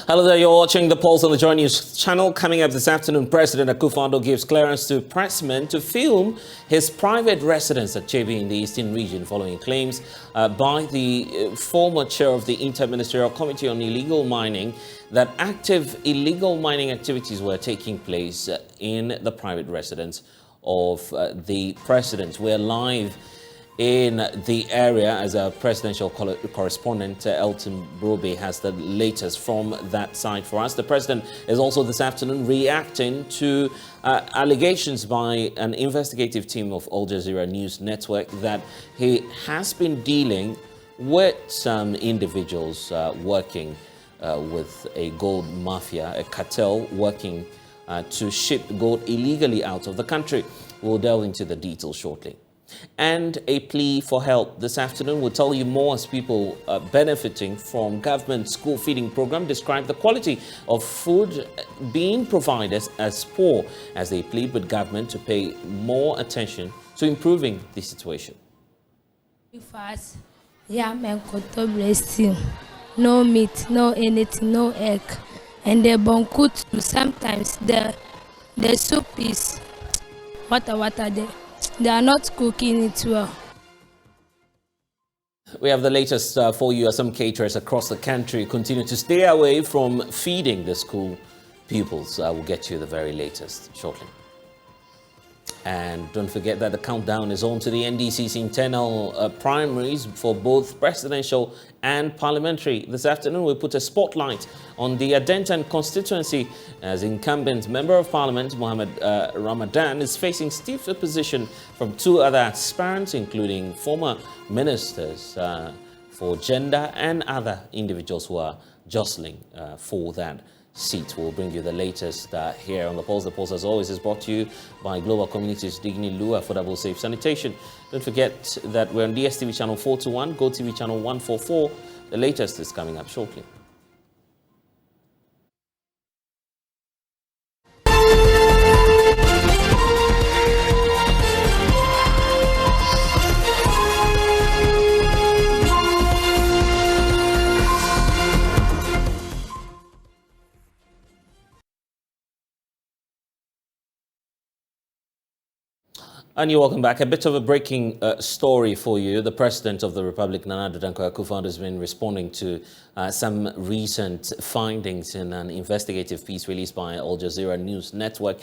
Hello there, you're watching The Pulse on the JoyNews channel. Coming up this afternoon, President Akufo-Addo gives clearance to pressmen to film his private residence at Chebi in the Eastern region following claims by the former chair of the Inter-Ministerial Committee on Illegal Mining that active illegal mining activities were taking place in the private residence of the president. We're live in the area as a presidential correspondent. Elton Brobe has the latest from that side for us. The president is also this afternoon reacting to allegations by an investigative team of Al Jazeera News Network that he has been dealing with some individuals working with a gold mafia, a cartel working to ship gold illegally out of the country. We'll delve into the details shortly. And a plea for help this afternoon. We'll tell you more as people benefiting from government school feeding program describe the quality of food being provided as poor as they plead with government to pay more attention to improving the situation. Fast, no meat, no anything, no egg, and the bonkut. Sometimes the soup is water. They are not cooking it well. We have the latest for you as some caterers across the country continue to stay away from feeding the school pupils. We'll get you the very latest shortly. And don't forget that the countdown is on to the NDC's internal primaries for both presidential and parliamentary. This afternoon, we'll put a spotlight on the Adentan constituency as incumbent Member of Parliament Mohammed Ramadan is facing stiff opposition from two other aspirants, including former ministers for gender and other individuals who are jostling for that seat. We'll bring you the latest here on The Pulse. The Pulse, as always, is brought to you by Global Communities Digni Lu, Affordable Safe Sanitation. Don't forget that we're on DSTV channel 421, GoTV channel 144. The latest is coming up shortly. And you're welcome back. A bit of a breaking story for you. The President of the Republic, Nana Addo Dankwa Akufo-Addo, has been responding to some recent findings in an investigative piece released by Al Jazeera News Network,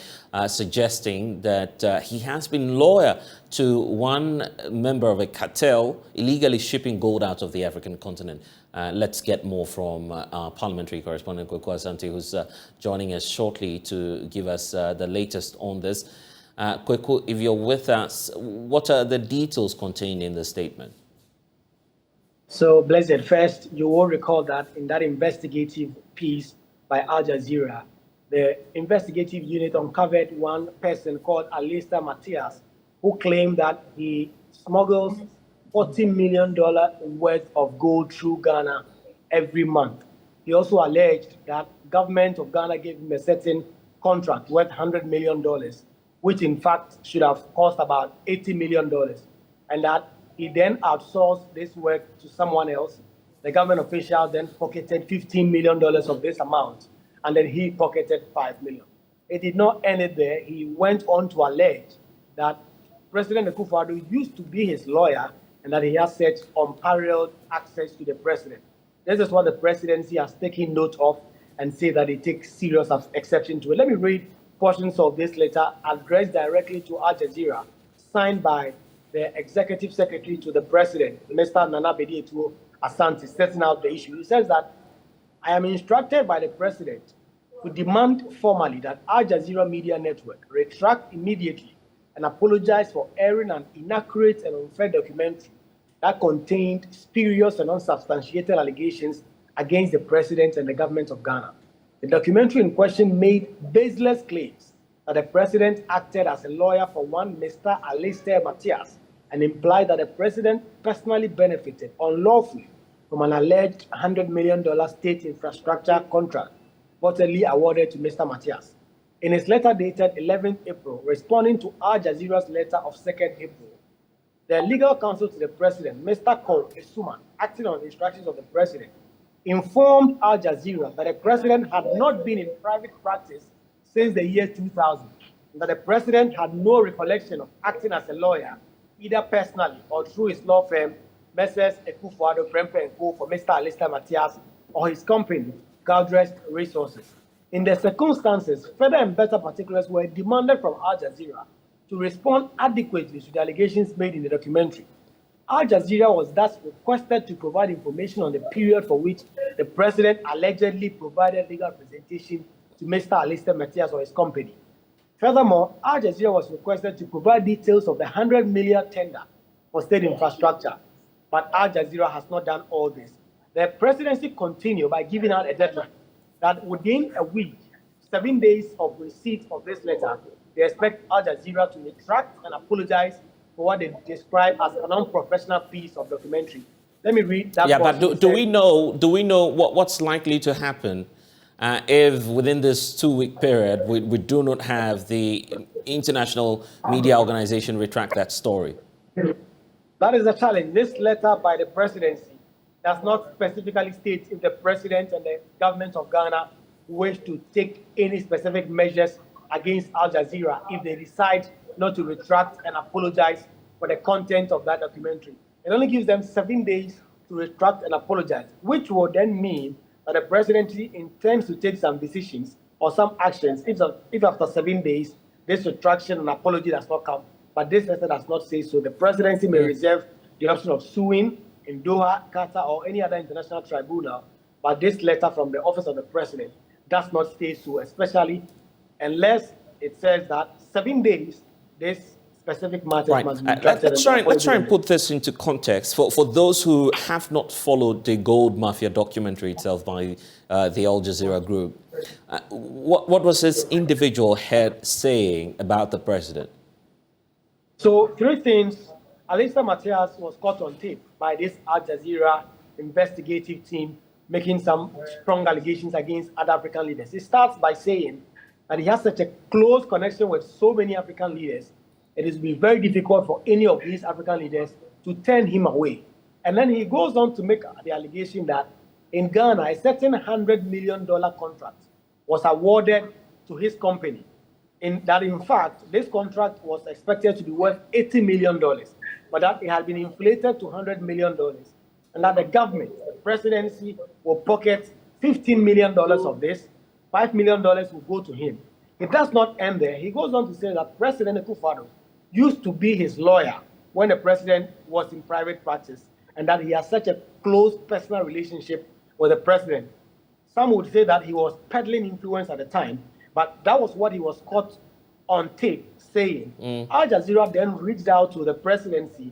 suggesting that he has been loyal to one member of a cartel illegally shipping gold out of the African continent. Let's get more from our parliamentary correspondent, Kweku Asante, who's joining us shortly to give us the latest on this. Kweku, if you're with us, what are the details contained in the statement? So, Blessed, first, you will recall that in that investigative piece by Al Jazeera, the investigative unit uncovered one person called Alistair Matthias, who claimed that he smuggles $40 million worth of gold through Ghana every month. He also alleged that government of Ghana gave him a certain contract worth $100 million, which in fact should have cost about $80 million, and that he then outsourced this work to someone else. The government official then pocketed $15 million of this amount, and then he pocketed $5 million. It did not end it there. He went on to allege that President Akufo-Addo used to be his lawyer and that he has such unparalleled access to the president. This is what the presidency has taken note of and say that it takes serious exception to it. Let me read portions of this letter addressed directly to Al Jazeera, signed by the executive secretary to the president, Mr. Nana Bedi Asante, setting out the issue. He says that, I am instructed by the president to demand formally that Al Jazeera Media Network retract immediately and apologize for airing an inaccurate and unfair documentary that contained spurious and unsubstantiated allegations against the president and the government of Ghana. The documentary in question made baseless claims that the president acted as a lawyer for one Mr. Alistair Matthias and implied that the president personally benefited unlawfully from an alleged $100 million state infrastructure contract reportedly awarded to Mr. Matthias. In his letter dated 11th April, responding to Al Jazeera's letter of 2nd April, the legal counsel to the president, Mr. Cole Esuma, acting on instructions of the president, informed Al Jazeera that the president had not been in private practice since the year 2000, and that the president had no recollection of acting as a lawyer, either personally or through his law firm, Messrs. Akufo-Addo, Prempeh & Co. for Mr. Alistair Matthias, or his company, Galdrest Resources. In the circumstances, further and better particulars were demanded from Al Jazeera to respond adequately to the allegations made in the documentary. Al Jazeera was thus requested to provide information on the period for which the president allegedly provided legal representation to Mr. Alistair Matthias or his company. Furthermore, Al Jazeera was requested to provide details of the 100 million tender for state infrastructure, but Al Jazeera has not done all this. The presidency continued by giving out a deadline that within a week, 7 days of receipt of this letter, they expect Al Jazeera to retract and apologize for what they describe as an unprofessional piece of documentary. Let me read that. Yeah, but do we know what's likely to happen if within this 2-week period we do not have the international media organization retract that story? That is the challenge. This letter by the presidency does not specifically state if the president and the government of Ghana wish to take any specific measures against Al Jazeera if they decide not to retract and apologize for the content of that documentary. It only gives them 7 days to retract and apologize, which will then mean that the presidency intends to take some decisions or some actions if after 7 days this retraction and apology does not come. But this letter does not say so. The presidency may reserve the option of suing in Doha, Qatar, or any other international tribunal, but this letter from the office of the president does not say so, especially unless it says that 7 days, this specific matter must be let's try and put this into context for those who have not followed the Gold Mafia documentary itself by the Al Jazeera group. What was this individual head saying about the president? So 3 things. Alistair Matthias was caught on tape by this Al Jazeera investigative team making some strong allegations against other African leaders. He starts by saying that he has such a close connection with so many African leaders, it is be very difficult for any of these African leaders to turn him away. And then he goes on to make the allegation that in Ghana, a certain $100 million contract was awarded to his company. In fact, this contract was expected to be worth $80 million, but that it had been inflated to $100 million, and that the government, the presidency, will pocket $15 million of this. $5 million will go to him. It does not end there. He goes on to say that President Akufo-Addo used to be his lawyer when the president was in private practice, and that he has such a close personal relationship with the president. Some would say that he was peddling influence at the time, but that was what he was caught on tape saying. Al Jazeera then reached out to the presidency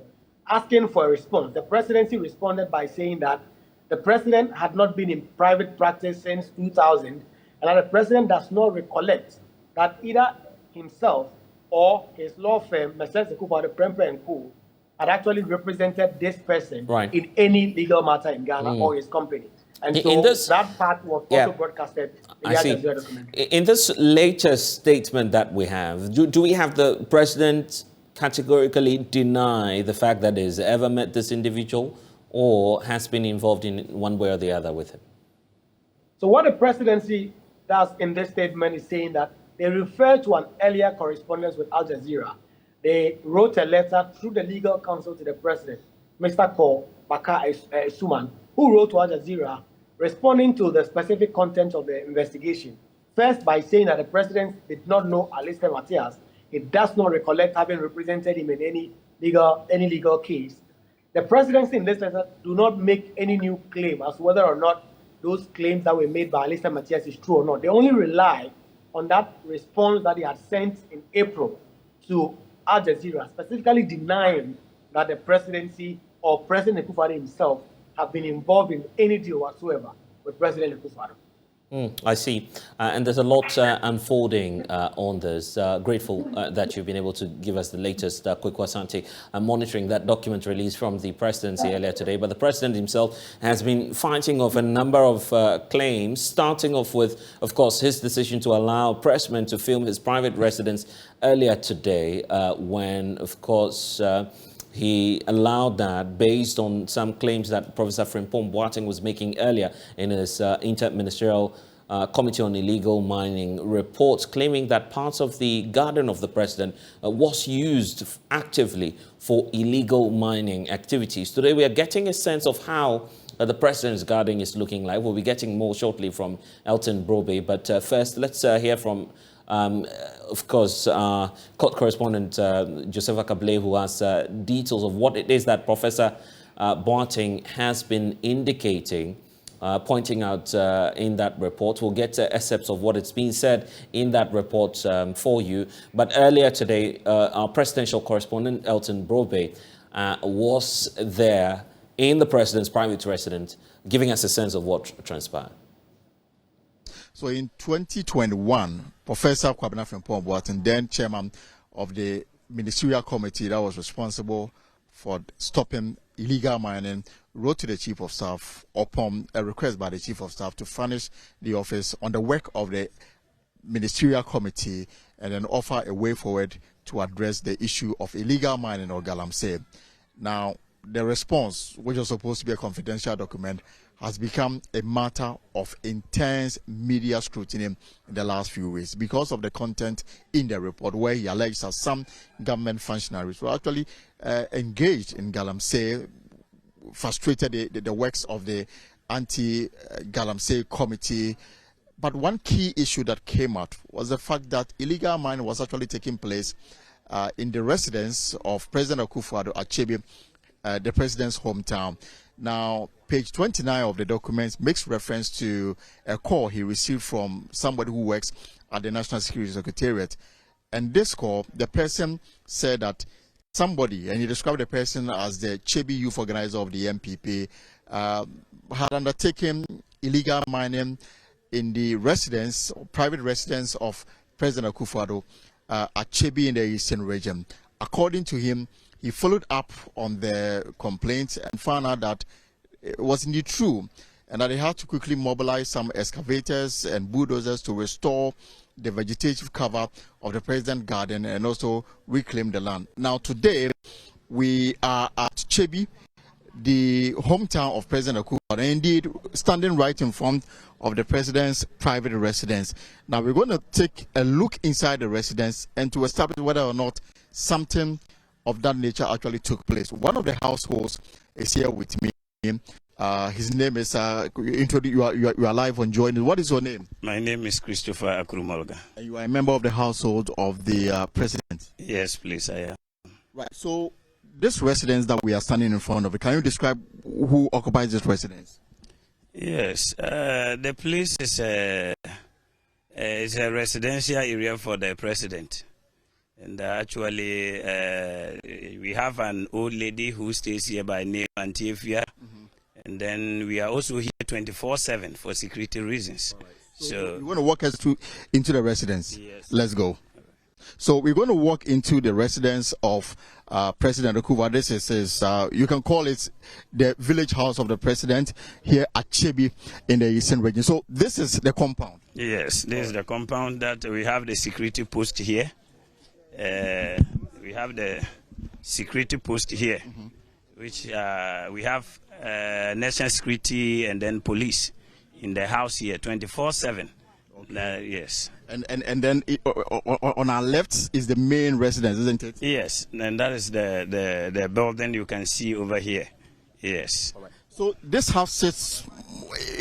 asking for a response. The presidency responded by saying that the president had not been in private practice since 2000, and that the president does not recollect that either himself or his law firm, Messrs. Akufo-Addo, Prempeh & Co., had actually represented this person in any legal matter in Ghana or his company. And so that part was also broadcasted in the Al Jazeera documentary. In this latest statement that we have, do we have the president categorically deny the fact that he's ever met this individual or has been involved in one way or the other with him? So what the presidency does in this statement is saying that they refer to an earlier correspondence with Al Jazeera. They wrote a letter through the legal counsel to the president, Mr. Ko Baka Suman, who wrote to Al Jazeera responding to the specific content of the investigation. First, by saying that the president did not know Alistair Matthias. He does not recollect having represented him in any legal case. The presidency in this letter do not make any new claim as to whether or not those claims that were made by Alistair Matthias is true or not. They only rely on that response that he had sent in April to Al Jazeera, specifically denying that the presidency or President Akufo-Addo himself have been involved in any deal whatsoever with President Akufo-Addo. I see. And there's a lot unfolding on this. Grateful that you've been able to give us the latest quick Asante monitoring that document released from the presidency earlier today. But the president himself has been fighting off a number of claims, starting off with, of course, his decision to allow pressmen to film his private residence earlier today when, of course, He allowed that based on some claims that Professor Frimpong Boateng was making earlier in his interministerial Committee on Illegal Mining report, claiming that parts of the garden of the president was used actively for illegal mining activities. Today we are getting a sense of how the president's garden is looking like. We'll be getting more shortly from Elton Brobe, but first let's hear from of course, court correspondent Joseph Akable, who has details of what it is that Professor Boateng has been indicating, pointing out in that report. We'll get excerpts of what it's been said in that report for you. But earlier today, our presidential correspondent, Elton Brobe, was there in the president's private residence, giving us a sense of what transpired. So in 2021, Professor Kwabena Frimpong Boateng, then chairman of the ministerial committee that was responsible for stopping illegal mining, wrote to the chief of staff upon a request by the chief of staff to furnish the office on the work of the ministerial committee and then offer a way forward to address the issue of illegal mining or galamsey. Now, the response, which was supposed to be a confidential document, has become a matter of intense media scrutiny in the last few weeks because of the content in the report, where he alleged that some government functionaries were actually engaged in galamsey, frustrated the works of the anti-galamsey committee. But one key issue that came out was the fact that illegal mining was actually taking place in the residence of President Akufo-Addo at Chebi, the president's hometown. Now, page 29 of the documents makes reference to a call he received from somebody who works at the National Security Secretariat. And this call, the person said that somebody, and he described the person as the Chebi youth organizer of the MPP, had undertaken illegal mining in the residence, private residence of President Akufo-Addo at Chebi in the Eastern region. According to him, he followed up on the complaint and found out that it was indeed true, and that they had to quickly mobilize some excavators and bulldozers to restore the vegetative cover of the president's garden and also reclaim the land. Now today, we are at Chebi, the hometown of President Akufo-Addo, and indeed standing right in front of the president's private residence. Now we're going to take a look inside the residence and to establish whether or not something of that nature actually took place. One of the households is here with me. His name is, you are live on JoyNews. What is your name? My name is Christopher Akurumolga. And you are a member of the household of the president? Yes, please, I am. Right, so this residence that we are standing in front of, can you describe who occupies this residence? Yes, the place is a residential area for the president. And actually, we have an old lady who stays here by name Antiefia. And then we are also here 24/7 for security reasons. Right. So you want to walk us into the residence? Yes. Let's go. So we're going to walk into the residence of President Akufo-Addo. This is you can call it the village house of the president here at Chebi in the Eastern region. So this is the compound. Yes, this is the compound that we have the security post here. We have the security post here, which we have national security and then police in the house here 24/7. Okay. Yes. And then on our left is the main residence, isn't it? Yes, and that is the building you can see over here. Yes. All right. So this house sits,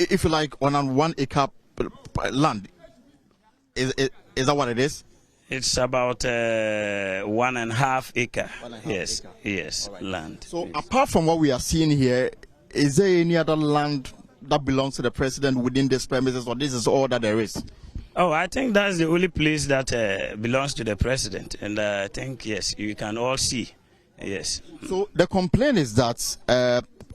if you like, on a 1 acre land. Is that what it is? It's about 1.5 acre. 1.5 yes, acre. Yes, Right. land. So yes. apart from what we are seeing here, is there any other land that belongs to the president within this premises, or this is all that there is? Oh, I think that's the only place that belongs to the president, and I think yes, you can all see. Yes. So the complaint is that,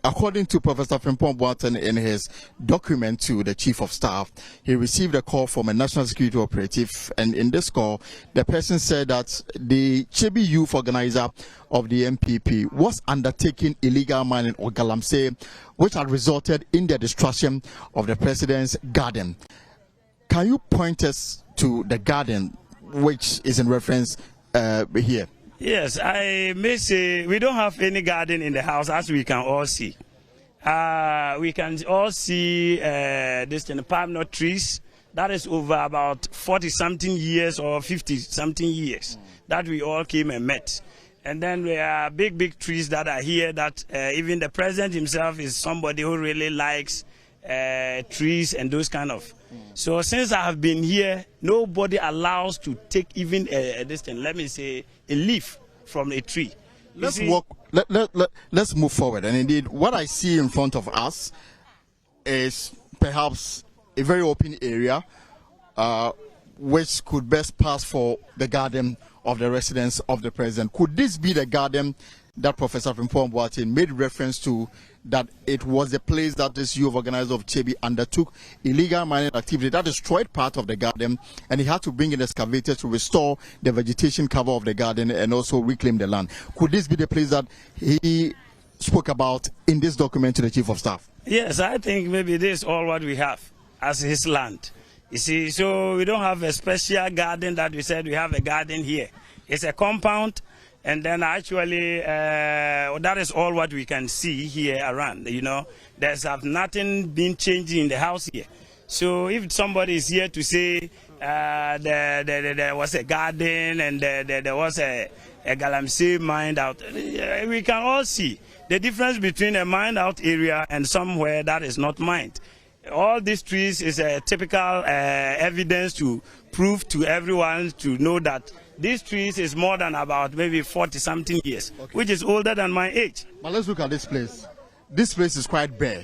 according to Professor Frimpong Boateng in his document to the chief of staff, he received a call from a national security operative, and in this call, the person said that the Chebi youth organizer of the MPP was undertaking illegal mining or galamsey, which had resulted in the destruction of the president's garden. Can you point us to the garden, which is in reference here? Yes, I may say we don't have any garden in the house, as we can all see. We can all see this palm nut trees. That is over about 40-something years or 50-something years that we all came and met. And then there are big trees that are here that even the president himself is somebody who really likes trees and those kind of. So since I have been here, nobody allows to take even let me say, a leaf from a tree. Let's move forward. And indeed, what I see in front of us is perhaps a very open area, which could best pass for the garden of the residence of the president. Could this be the garden that Professor Frimpong Boateng made reference to, that it was a place that this youth organizer of Chebi undertook illegal mining activity that destroyed part of the garden, and he had to bring in excavators to restore the vegetation cover of the garden and also reclaim the land? Could this be the place that he spoke about in this document to the Chief of Staff? Yes, I think maybe this is all what we have as his land. You see, so we don't have a special garden that we said we have a garden here. It's a compound. And then actually, that is all what we can see here around. You know, there's nothing been changing in the house here. So if somebody is here to say there was a garden and there was a galamsey mined out, we can all see the difference between a mined out area and somewhere that is not mined. All these trees is a typical evidence to prove to everyone to know that these trees is more than about maybe 40-something years, which is older than my age. But let's look at this place. This place is quite bare.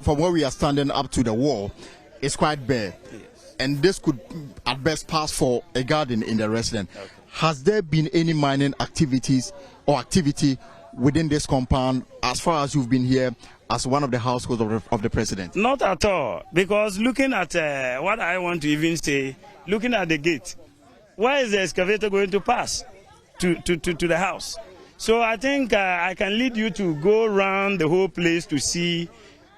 From where we are standing up to the wall, it's quite bare. Yes. And this could at best pass for a garden in the residence. Okay. Has there been any mining activities or activity within this compound as far as you've been here as one of the households of the president? Not at all, because looking at what I want to even say, looking at the gate, where is the excavator going to pass to the house? So I think I can lead you to go around the whole place to see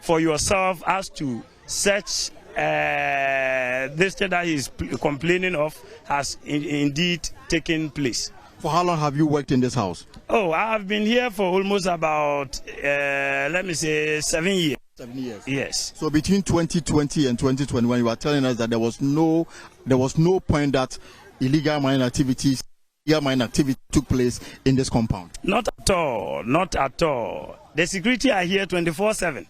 for yourself as to such this thing that he's complaining of has indeed taken place. For how long have you worked in this house? Oh, I have been here for almost about, let me say, 7 years. 7 years. Yes. So between 2020 and 2021, you were telling us that there was no point that illegal mining activity took place in this compound. Not at all. Not at all. The security are here 24/7.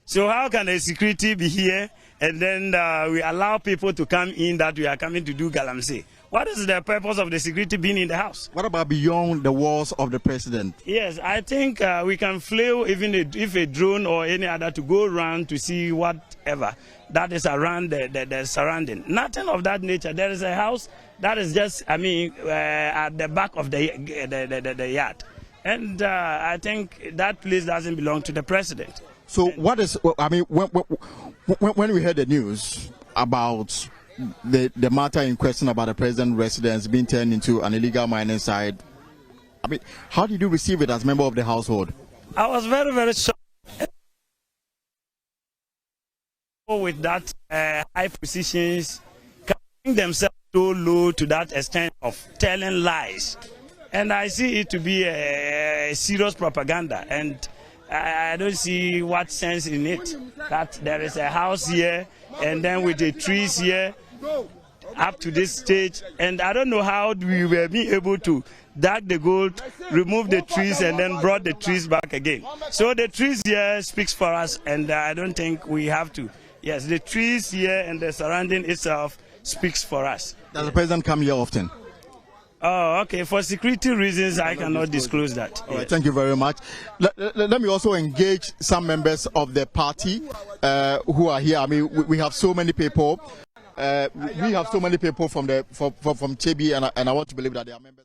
So how can the security be here and then we allow people to come in that we are coming to do galamsey? What is the purpose of the security being in the house? What about beyond the walls of the president? Yes, I think we can fly even if a drone or any other to go around to see whatever that is around the surrounding. Nothing of that nature. There is a house that is just, at the back of the yard. And I think that place doesn't belong to the president. So what is, when we heard the news about the matter in question about the president's residence being turned into an illegal mining site, how did you receive it as a member of the household? I was very, very shocked with that high positions carrying themselves so low to that extent of telling lies. And I see it to be a serious propaganda, and I don't see what sense in it that there is a house here and then with the trees here up to this stage, and I don't know how we were being able to dig the gold, remove the trees, and then brought the trees back again. So the trees here speaks for us, and I don't think we have to. Yes, the trees here and the surrounding itself speaks for us. Does the president come here often? Oh, okay. For security reasons, I cannot disclose that. All right, thank you very much. Let me also engage some members of the party who are here. We have so many people. We have so many people from Chebi, and I want to believe that they are members.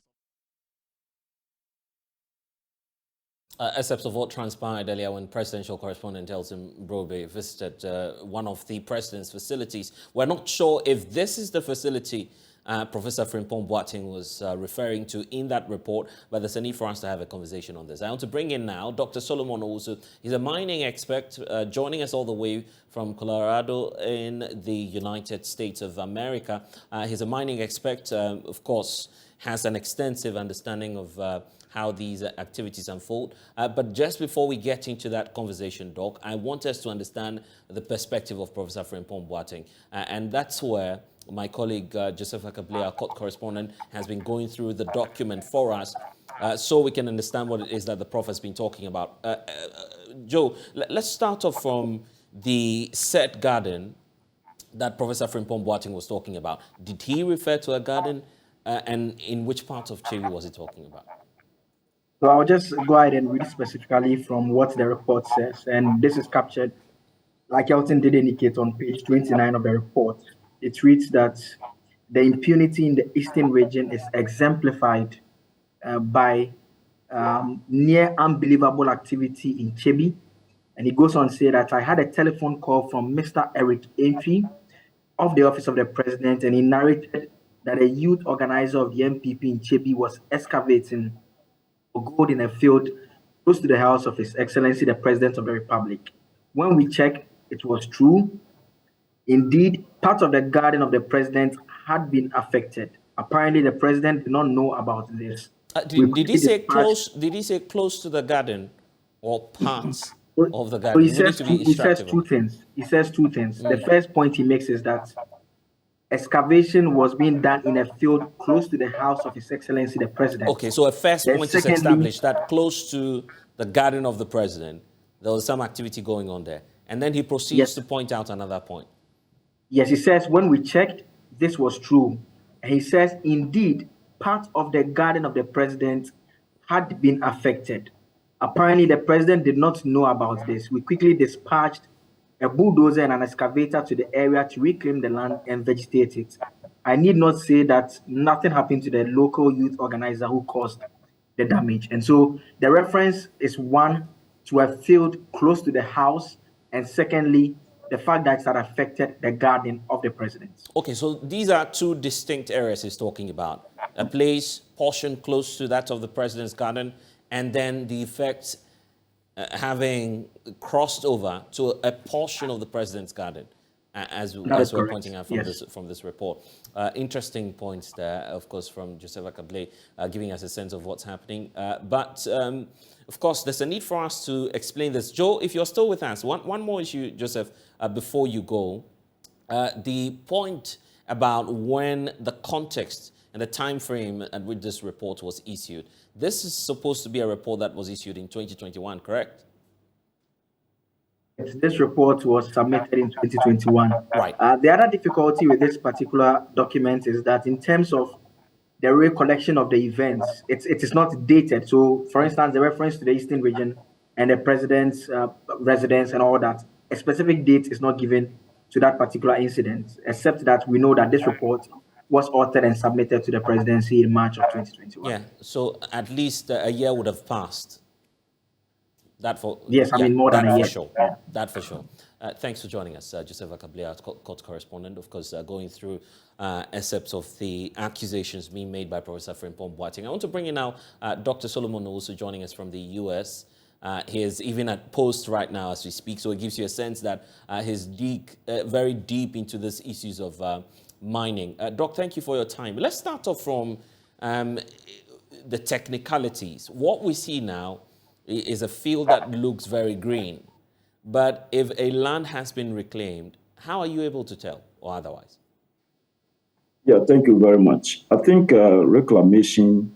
Excerpts of what transpired earlier when presidential correspondent Elton Brobe visited one of the president's facilities. We're not sure if this is the facility Professor Frimpong Boateng was referring to in that report, but there's a need for us to have a conversation on this. I want to bring in now Dr. Solomon Owusu. He's a mining expert joining us all the way from Colorado in the United States of America. He's a mining expert, of course, has an extensive understanding of how these activities unfold. But just before we get into that conversation, Doc, I want us to understand the perspective of Professor Frimpong Boateng. And that's where my colleague Joseph Akable, our court correspondent, has been going through the document for us so we can understand what it is that the prof has been talking about. Joe, let's start off from the set garden that Professor Frimpong Boateng was talking about. Did he refer to a garden, and in which part of Chevi was he talking about? So I'll just go ahead and read specifically from what the report says. And this is captured, like Elton did indicate, on page 29 of the report. It reads that the impunity in the eastern region is exemplified by near unbelievable activity in Chebi. And he goes on to say that I had a telephone call from Mr. Eric Entry of the Office of the President, and he narrated that a youth organizer of the MPP in Chebi was excavating for gold in a field close to the house of His Excellency the President of the Republic. When we checked, it was true. Indeed, part of the garden of the president had been affected. Apparently, the president did not know about this. Did he say close? Did he say close to the garden, or parts of the garden? So he says two things. He says two things. The first point he makes is that excavation was being done in a field close to the house of His Excellency the President. Okay, so a first point is established that close to the garden of the president, there was some activity going on there. And then he proceeds to point out another point. Yes, he says, when we checked, this was true. And he says, indeed, part of the garden of the president had been affected. Apparently, the president did not know about this. We quickly dispatched a bulldozer and an excavator to the area to reclaim the land and vegetate it. I need not say that nothing happened to the local youth organizer who caused the damage. And so the reference is, one, to a field close to the house, and secondly, the fact that it had affected the garden of the president. Okay, so these are two distinct areas he's talking about. A place, portion close to that of the president's garden, and then the effects having crossed over to a portion of the president's garden, as we're pointing out from this report. Interesting points there, of course, from Joseph Akable, giving us a sense of what's happening. But of course, there's a need for us to explain this. Joe, if you're still with us, one more issue, Joseph, before you go. The point about when the context and the time frame at which this report was issued. This is supposed to be a report that was issued in 2021, correct? This report was submitted in 2021. Right. The other difficulty with this particular document is that in terms of the recollection of the events, it is not dated. So, for instance, the reference to the Eastern region and the president's residence and all that, a specific date is not given to that particular incident, except that we know that this report was authored and submitted to the presidency in March of 2021. Yeah, so at least a year would have passed. That for yes, I mean more than a year. For sure. That for sure. Thanks for joining us, Joseph Akable, our court correspondent. Of course, going through excerpts of the accusations being made by Professor Frimpong Boateng. I want to bring in now Dr. Solomon Owusu joining us from the U.S. He is even at post right now as we speak, so it gives you a sense that he's very deep into these issues of mining. Doc, thank you for your time. Let's start off from the technicalities. What we see now is a field that looks very green. But if a land has been reclaimed, how are you able to tell, or otherwise? Yeah, thank you very much. I think reclamation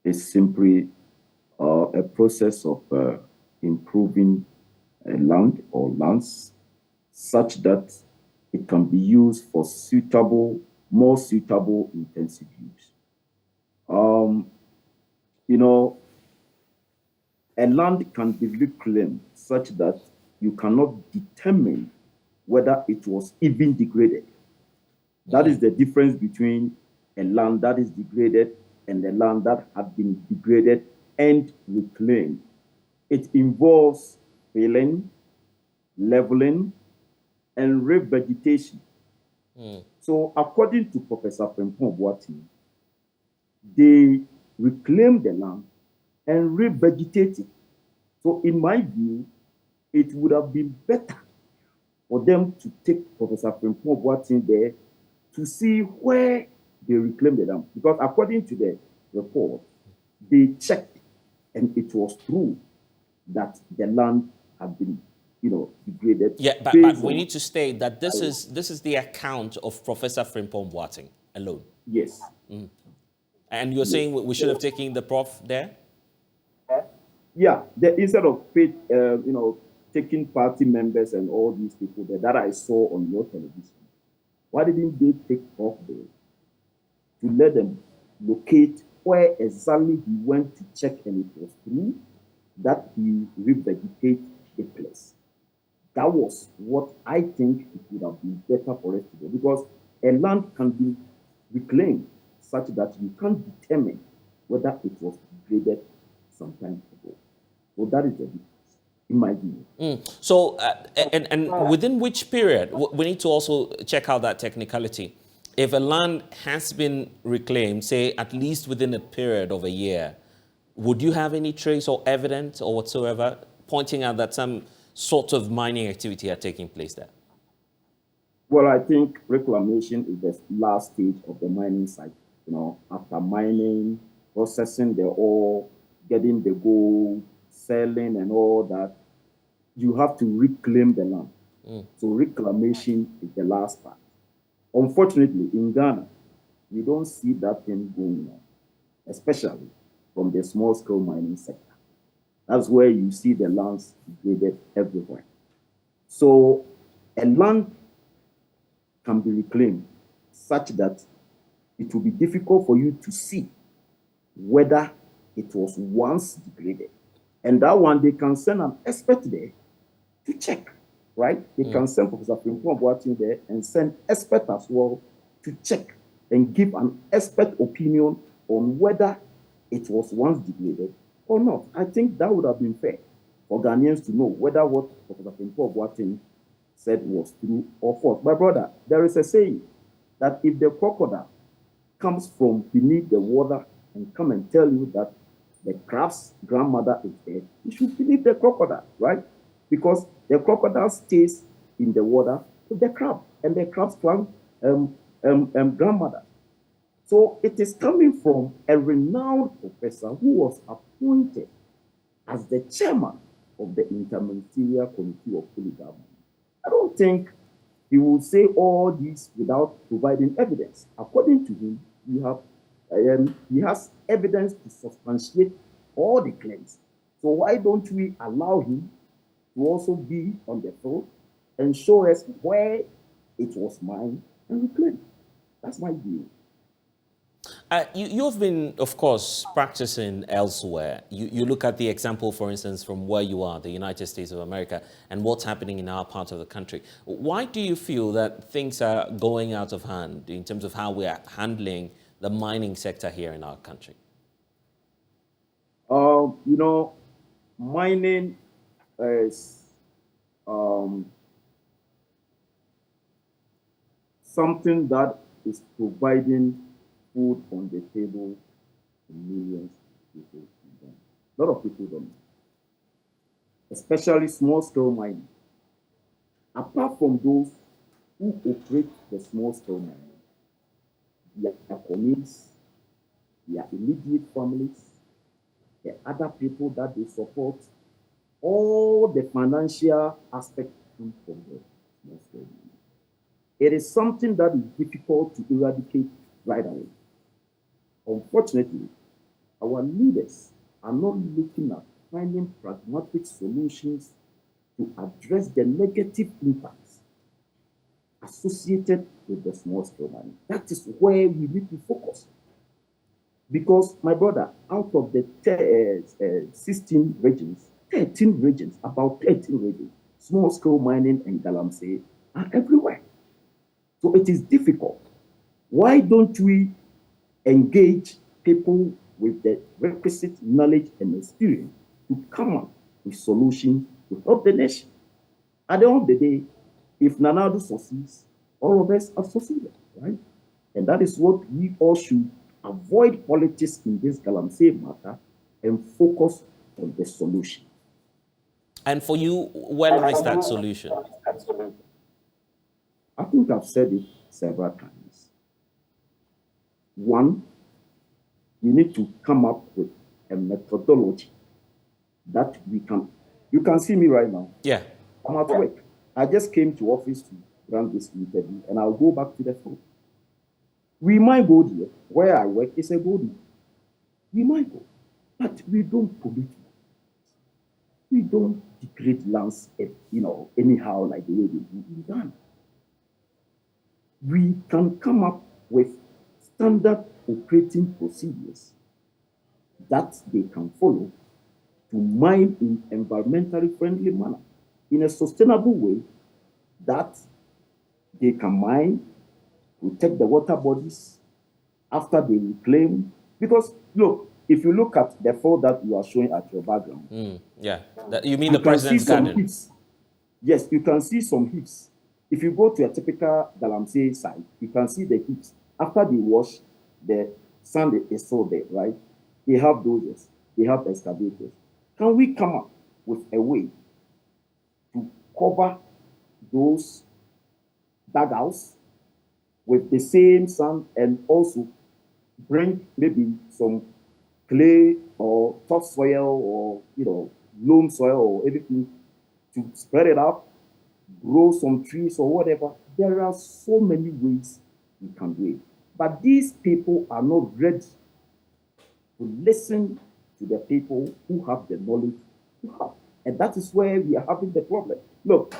is simply a process of improving a land or lands such that it can be used for more suitable intensive use. A land can be reclaimed such that you cannot determine whether it was even degraded. That is the difference between a land that is degraded and a land that had been degraded and reclaimed. It involves filling, leveling, and revegetation. So according to Professor Frimpong Boateng, they reclaim the land and revegetate it. So in my view, it would have been better for them to take Professor Frimpong Boateng there to see where they reclaim the land. Because according to the report, they checked and it was true that the land had been, degraded. Yeah, but we need to state that this is the account of Professor Frimpong Boateng alone. Yes. And you're saying we should have taken the prof there? Yeah, instead of taking party members and all these people there that I saw on your television, why didn't they take prof there to let them locate where exactly he went to check and it was true that he revegetated the place? That was what I think it would have been better for us to do, because a land can be reclaimed such that you can determine whether it was degraded some time ago. So that is the difference, in my view. So, and within which period? We need to also check out that technicality. If a land has been reclaimed, say at least within a period of a year, would you have any trace or evidence or whatsoever pointing out that some sort of mining activity are taking place there? Well, I think reclamation is the last stage of the mining cycle. After mining, processing the ore, getting the gold, selling and all that, you have to reclaim the land. So reclamation is the last part. Unfortunately, in Ghana, we don't see that thing going on, especially from the small-scale mining sector. That's where you see the lands degraded everywhere. So a land can be reclaimed such that it will be difficult for you to see whether it was once degraded. And that one, they can send an expert there to check, right? They can send Professor Frimpong Boateng there and send expert as well to check and give an expert opinion on whether it was once degraded or not. I think that would have been fair for Ghanaians to know whether what Professor Frimpong Boateng said was true or false. My brother, there is a saying that if the crocodile comes from beneath the water and come and tell you that the crab's grandmother is dead, you should believe the crocodile, right? Because the crocodile stays in the water with the crab and the crab's grandmother. So it is coming from a renowned professor who was appointed as the chairman of the Interministerial Committee of Fully Government. I don't think he will say all this without providing evidence. According to him, he has evidence to substantiate all the claims. So why don't we allow him to also be on the field and show us where it was mined and reclaimed? That's my view. You've been, of course, practicing elsewhere. You look at the example, for instance, from where you are, the United States of America, and what's happening in our part of the country. Why do you feel that things are going out of hand in terms of how we are handling the mining sector here in our country? Mining is something that is providing food on the table to millions of people. A lot of people don't know, especially small-scale mining. Apart from those who operate the small-scale mining, their colleagues, their immediate families, the other people that they support, all the financial aspects come from the small-scale mining. It is something that is difficult to eradicate right away. Unfortunately, our leaders are not looking at finding pragmatic solutions to address the negative impacts associated with the small-scale mining. That is where we need to focus. Because, my brother, out of the 16 regions, 13 regions, about 13 regions, small-scale mining and galamsey are everywhere. So it is difficult. Why don't we engage people with the requisite knowledge and experience to come up with solutions to help the nation? At the end of the day, if Nana Addo succeeds, all of us have succeeded. right? And that is what we all should avoid politics in this Galamsey matter and focus on the solution. And for you, where lies that solution? I think I've said it several times. One, we need to come up with a methodology that we can. You can see me right now. Yeah. I'm at work. I just came to office to run this interview, and I'll go back to the phone. We might go there. Where I work is a good. We might go, but we don't pollute. We don't degrade lands, anyhow like the way we do in Ghana. We can come up with standard operating procedures that they can follow to mine in environmentally friendly manner, in a sustainable way that they can mine, protect the water bodies after they reclaim. Because look, if you look at the photo that you are showing at your background, yeah, you mean the president's garden? Yes, you can see some heaps. If you go to a typical Galamsey site, you can see the heaps. After they wash, the sand is still there, right? They have dozers, they have excavators. Can we come up with a way to cover those dugouts with the same sand and also bring maybe some clay or topsoil or loam soil or everything to spread it out, grow some trees or whatever? There are so many ways we can do it. But these people are not ready to listen to the people who have the knowledge to have. And that is where we are having the problem. Look,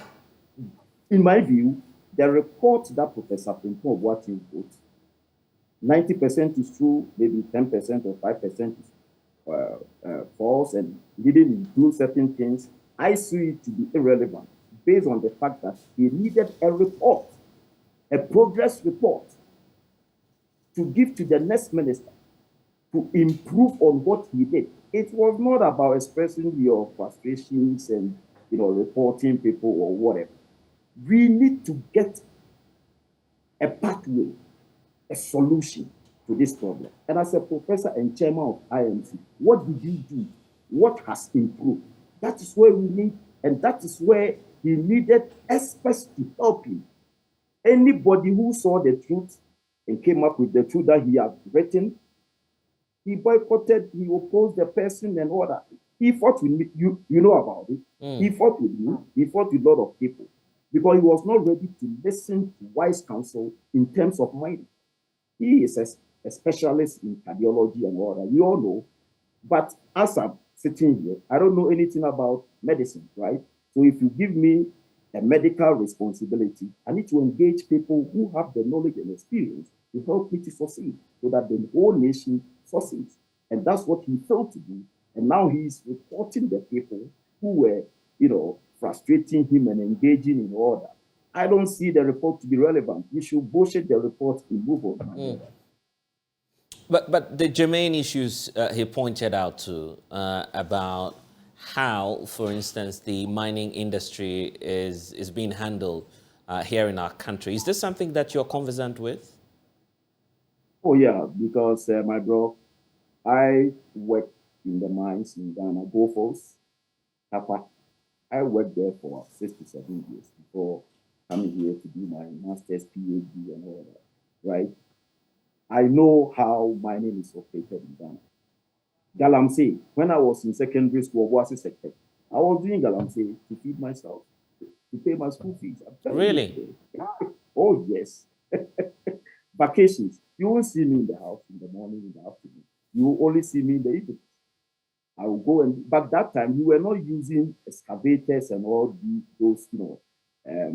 in my view, the report that Professor Frimpong Boateng wrote, 90% is true, maybe 10% or 5% is false, and he didn't include certain things. I see it to be irrelevant based on the fact that he needed a report, a progress report, to give to the next minister to improve on what he did. It was not about expressing your frustrations and reporting people or whatever. We need to get a pathway, a solution to this problem. And as a professor and chairman of IMC, what did you do? What has improved? That is where we need, and that is where he needed experts to help him. Anybody who saw the truth and came up with the truth that he had written, he boycotted, he opposed the person and all that. He fought with me, you know about it. He fought with me, he fought with a lot of people because he was not ready to listen to wise counsel in terms of mining. He is a specialist in cardiology and all that, we all know. But as I'm sitting here, I don't know anything about medicine, right? So if you give me a medical responsibility, I need to engage people who have the knowledge and experience to help me to succeed so that the whole nation succeeds. And that's what he failed to do. And now he's reporting the people who were, frustrating him and engaging in all that. I don't see the report to be relevant. We should bullshit the report and move on. But the germane issues he pointed out to about how, for instance, the mining industry is being handled here in our country. Is this something that you're conversant with? Oh, yeah, because, my bro, I work in the mines in Ghana, Gophos, Kappa. I worked there for 6 to 7 years before coming here to do my master's, PhD, and all that, right? I know how mining is operated in Ghana. Galamsey, when I was in secondary school, was a sector. I was doing Galamsey to feed myself, to pay my school fees. Really? Oh, yes. Vacations. You won't see me in the house in the morning, in the afternoon. You will only see me in the evening. I will go but that time we were not using excavators and all those,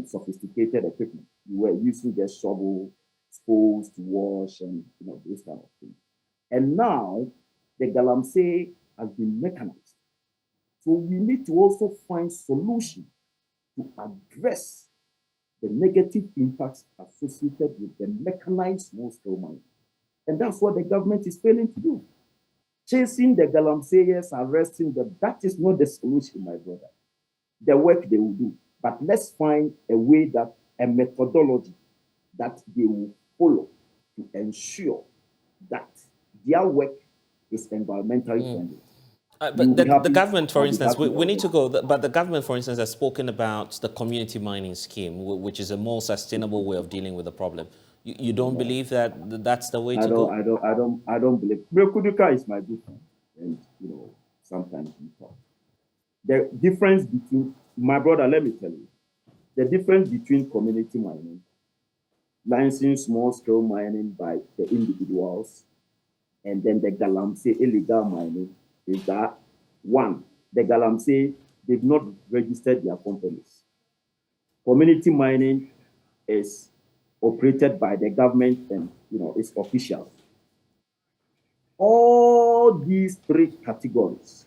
sophisticated equipment. We were using just shovel, spools to wash and, those kind of things. And now the Galamsey has been mechanized. So we need to also find solutions to address the negative impacts associated with the mechanized small-scale mining. And that's what the government is failing to do. Chasing the Galamseyers, arresting them, that is not the solution, my brother. The work they will do. But let's find a way a methodology that they will follow to ensure that their work is environmentally friendly. But the government, for instance, we need to go, but the government, for instance, has spoken about the community mining scheme, which is a more sustainable way of dealing with the problem. You don't believe that that's the way to go? I don't believe. Brekuduka is my good friend, and sometimes we talk. The difference between, my brother, let me tell you, the difference between community mining, licensing small-scale mining by the individuals, and then the galamsey illegal mining is that, one, the galamsey, they've not registered their companies. Community mining is operated by the government and, it's official. All these three categories,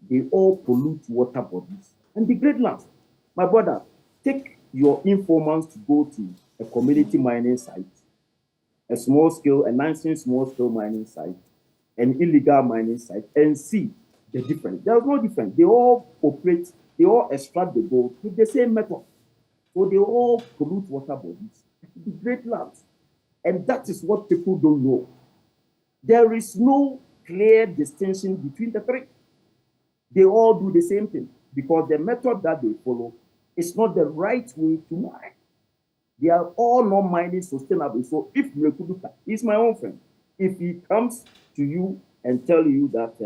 they all pollute water bodies and degrade land. My brother, take your informants to go to a community mining site, a licensed small-scale mining site, an illegal mining site, and see the difference. There's no difference. They all operate, they all extract the gold with the same method. So they all pollute water bodies, degrade lands. And that is what people don't know. There is no clear distinction between the three. They all do the same thing because the method that they follow is not the right way to mine. They are all not mining sustainably. So if Mrekuduka, he's my own friend, if he comes to you and tell you that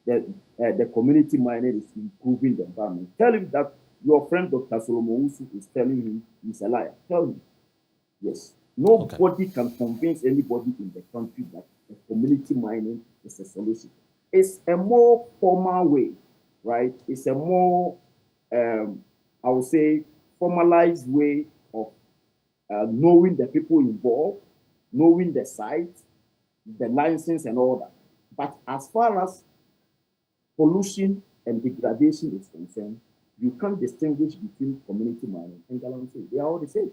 the community mining is improving the environment, tell him that your friend Dr. Solomon Usu is telling him he's a liar. Tell him. Yes. Nobody can convince anybody in the country that the community mining is a solution. It's a more formal way, right? It's a more, I would say, formalized way of knowing the people involved, knowing the site, the license and all that. But as far as pollution and degradation is concerned, you can't distinguish between community mining and galamsey. They are all the same.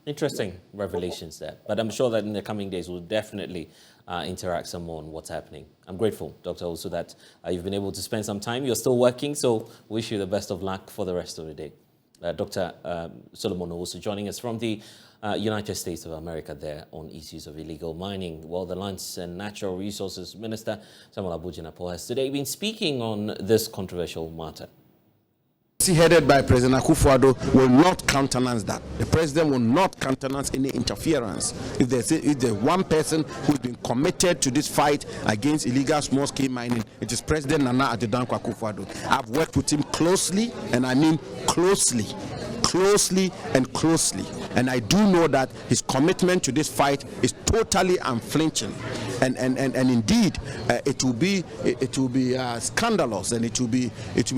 Interesting revelations there. But I'm sure that in the coming days, we'll definitely interact some more on what's happening. I'm grateful, Dr. Also, that you've been able to spend some time. You're still working, so wish you the best of luck for the rest of the day. Dr. Solomon also joining us from the United States of America there on issues of illegal mining. Well, the Lands and Natural Resources Minister, Samuel Abu-Jinapor, has today been speaking on this controversial matter. Headed by President Akufo-Addo will not countenance that. The president will not countenance any interference. If there's one person who's been committed to this fight against illegal small-scale mining, it is President Nana Addo Akufo-Addo. I've worked with him closely, and I mean closely and closely, and I do know that his commitment to this fight is totally unflinching, and indeed it will be scandalous, and it will be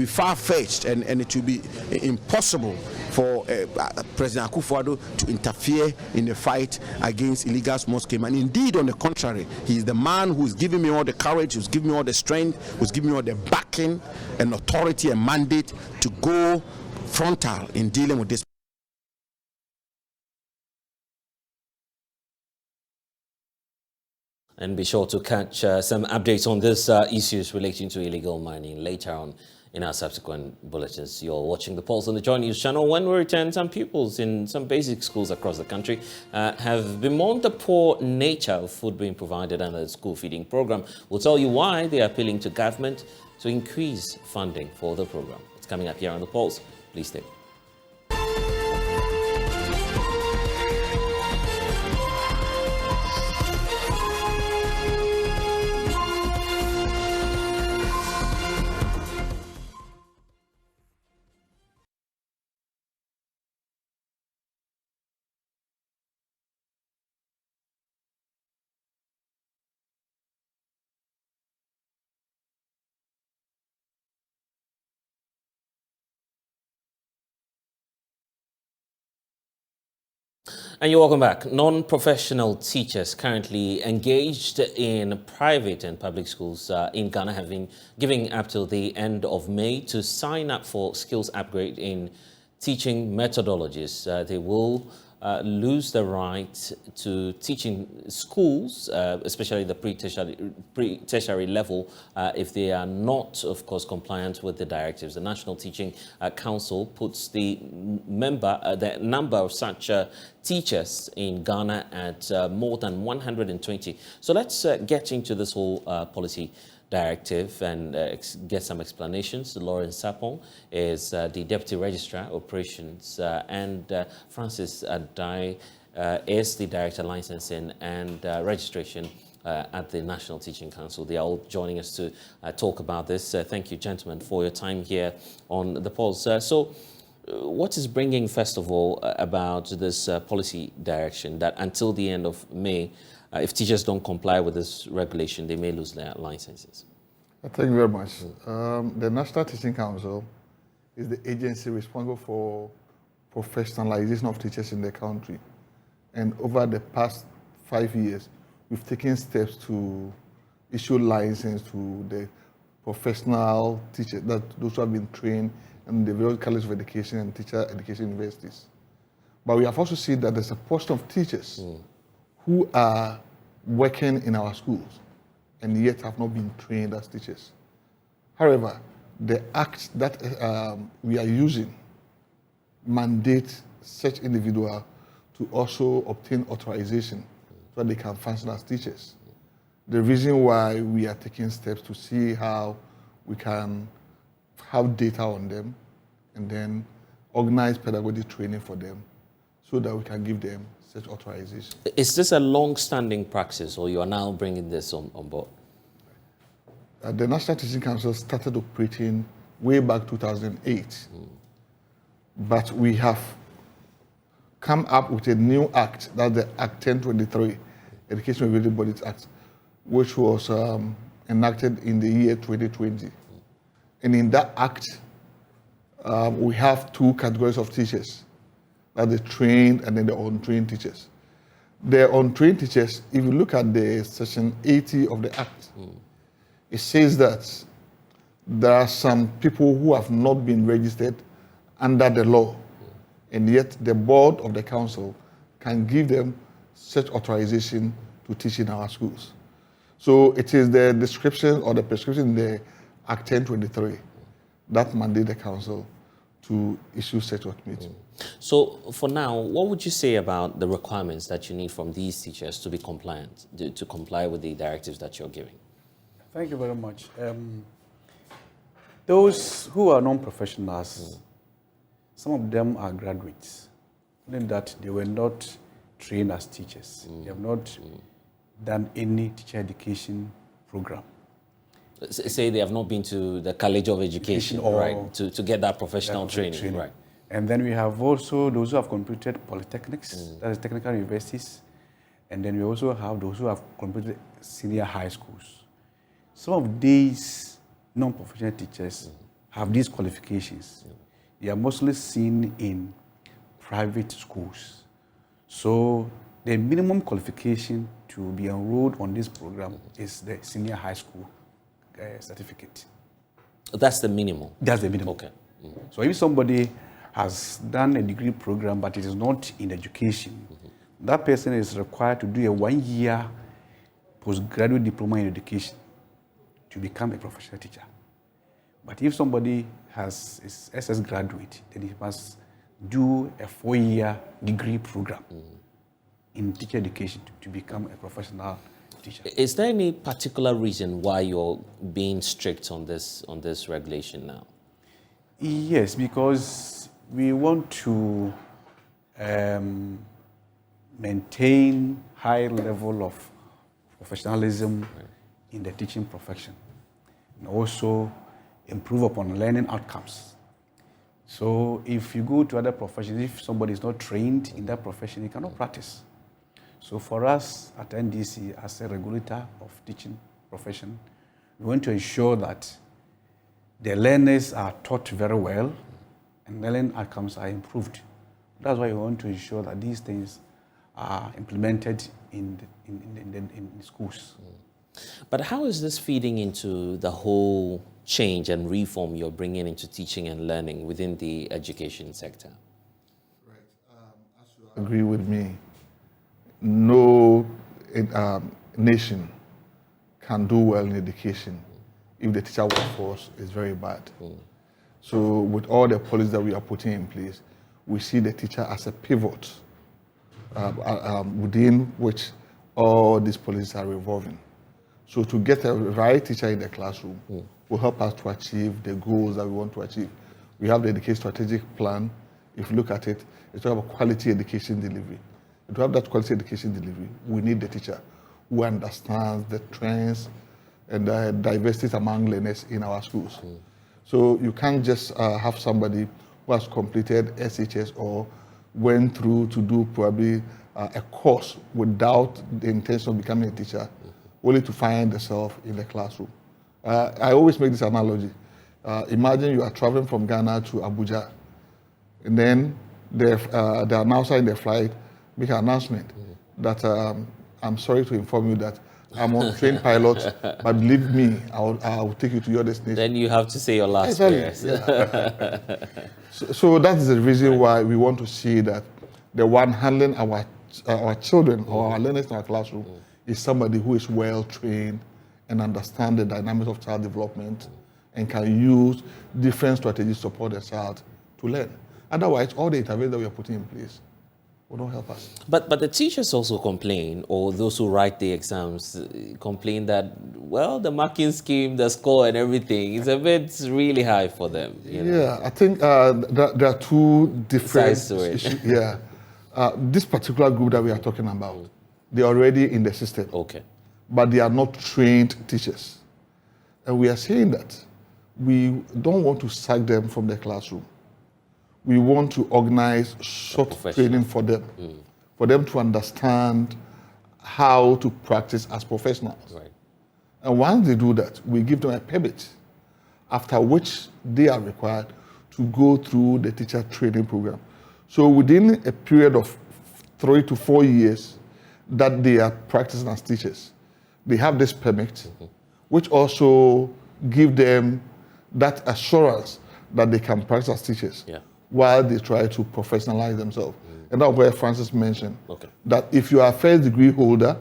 far-fetched, and it will be impossible for President Akufo-Addo to interfere in the fight against illegal small-scale mining. Indeed, on the contrary, he is the man who's giving me all the courage, who's giving me all the strength, who's giving me all the backing and authority and mandate to go frontal in dealing with this. And be sure to catch some updates on these issues relating to illegal mining later on in our subsequent bulletins. You're watching The Pulse on the JoyNews channel. When we return, some pupils in some basic schools across the country have bemoaned the poor nature of food being provided under the school feeding program. We'll tell you why they are appealing to government to increase funding for the program. It's coming up here on The Pulse. Please stay. And you're welcome back. Non-professional teachers currently engaged in private and public schools in Ghana have been giving up till the end of May to sign up for skills upgrade in teaching methodologies. They will lose the right to teach in schools, especially the pre-tertiary level, if they are not, of course, compliant with the directives. The National Teaching Council puts the number of such teachers in Ghana at more than 120. So let's get into this whole policy directive and get some explanations. Lawrence Sapong is the Deputy Registrar Operations and Francis Adai is the Director Licensing and Registration at the National Teaching Council. They are all joining us to talk about this. Thank you, gentlemen, for your time here on the Pulse. So what is bringing, first of all, about this policy direction that until the end of May, if teachers don't comply with this regulation, they may lose their licenses? Thank you very much. The National Teaching Council is the agency responsible for professionalization of teachers in the country. And over the past 5 years, we've taken steps to issue license to the professional teachers, those who have been trained in the various colleges of education and teacher education universities. But we have also seen that there's a portion of teachers who are working in our schools and yet have not been trained as teachers. However, the act that we are using mandates such individual to also obtain authorization so that they can function as teachers. The reason why we are taking steps to see how we can have data on them and then organize pedagogy training for them so that we can give them such authorization. Is this a long-standing practice, or you are now bringing this on board? The National Teaching Council started operating way back 2008, but we have come up with a new act, that's the Act 1023, Education Regulatory Bodies Act, which was enacted in the year 2020. And in that act, we have two categories of teachers. That the trained and then the untrained teachers. The untrained teachers, if you look at the section 80 of the Act, it says that there are some people who have not been registered under the law, and yet the board of the council can give them such authorization to teach in our schools. So it is the description or the prescription in the Act 1023 that mandate the council to issue such authority. So for now, what would you say about the requirements that you need from these teachers to be compliant, to comply with the directives that you're giving? Thank you very much. Those who are non-professionals, some of them are graduates, meaning that they were not trained as teachers. They have not done any teacher education program. Say they have not been to the College of Education, right, to get that professional training. Right. And then we have also those who have completed polytechnics, that is technical universities, and then we also have those who have completed senior high schools. Some of these non-professional teachers have these qualifications. They are mostly seen in private schools. So the minimum qualification to be enrolled on this program is the senior high school certificate. That's the minimum? That's the minimum. Okay. So if somebody has done a degree program but it is not in education, that person is required to do a 1-year postgraduate diploma in education to become a professional teacher. But if somebody is SS graduate, then he must do a 4-year degree program in teacher education to become a professional teacher. Is there any particular reason why you're being strict on this regulation now? Yes, because we want to maintain high level of professionalism in the teaching profession, and also improve upon learning outcomes. So if you go to other professions, if somebody is not trained in that profession, he cannot practice. So for us at NDC, as a regulator of teaching profession, we want to ensure that the learners are taught very well and learning outcomes are improved. That's why we want to ensure that these things are implemented in schools. But how is this feeding into the whole change and reform you're bringing into teaching and learning within the education sector? agree with me. No nation can do well in education if the teacher workforce is very bad. So with all the policies that we are putting in place, we see the teacher as a pivot within which all these policies are revolving. So to get a right teacher in the classroom will help us to achieve the goals that we want to achieve. We have the education strategic plan. If you look at it, it's about quality education delivery. To have that quality education delivery, we need the teacher who understands the trends and the diversities among learners in our schools. So you can't just have somebody who has completed SHS or went through to do probably a course without the intention of becoming a teacher, only to find themselves in the classroom. I always make this analogy. Imagine you are traveling from Ghana to Abuja, and then the announcer in the flight make an announcement that I'm sorry to inform you that I'm a trained pilot, but believe me, I will take you to your destination. Then you have to say your last prayers. Yeah. So that's the reason why we want to see that the one handling our children or our learners in our classroom is somebody who is well trained and understands the dynamics of child development and can use different strategies to support the child to learn. Otherwise, all the interventions that we are putting in place will not help us. But the teachers also complain, or those who write the exams complain that, well, the marking scheme, the score and everything is a bit really high for them. You know? Yeah, I think there are two different issues. Yeah. This particular group that we are talking about, they're already in the system. Okay. But they are not trained teachers. And we are saying that we don't want to sack them from the classroom. We want to organize short training for them to understand how to practice as professionals. Right. And once they do that, we give them a permit, after which they are required to go through the teacher training program. So within a period of 3 to 4 years that they are practicing as teachers, they have this permit, which also give them that assurance that they can practice as teachers while they try to professionalize themselves. And that's where Francis mentioned that if you are a first degree holder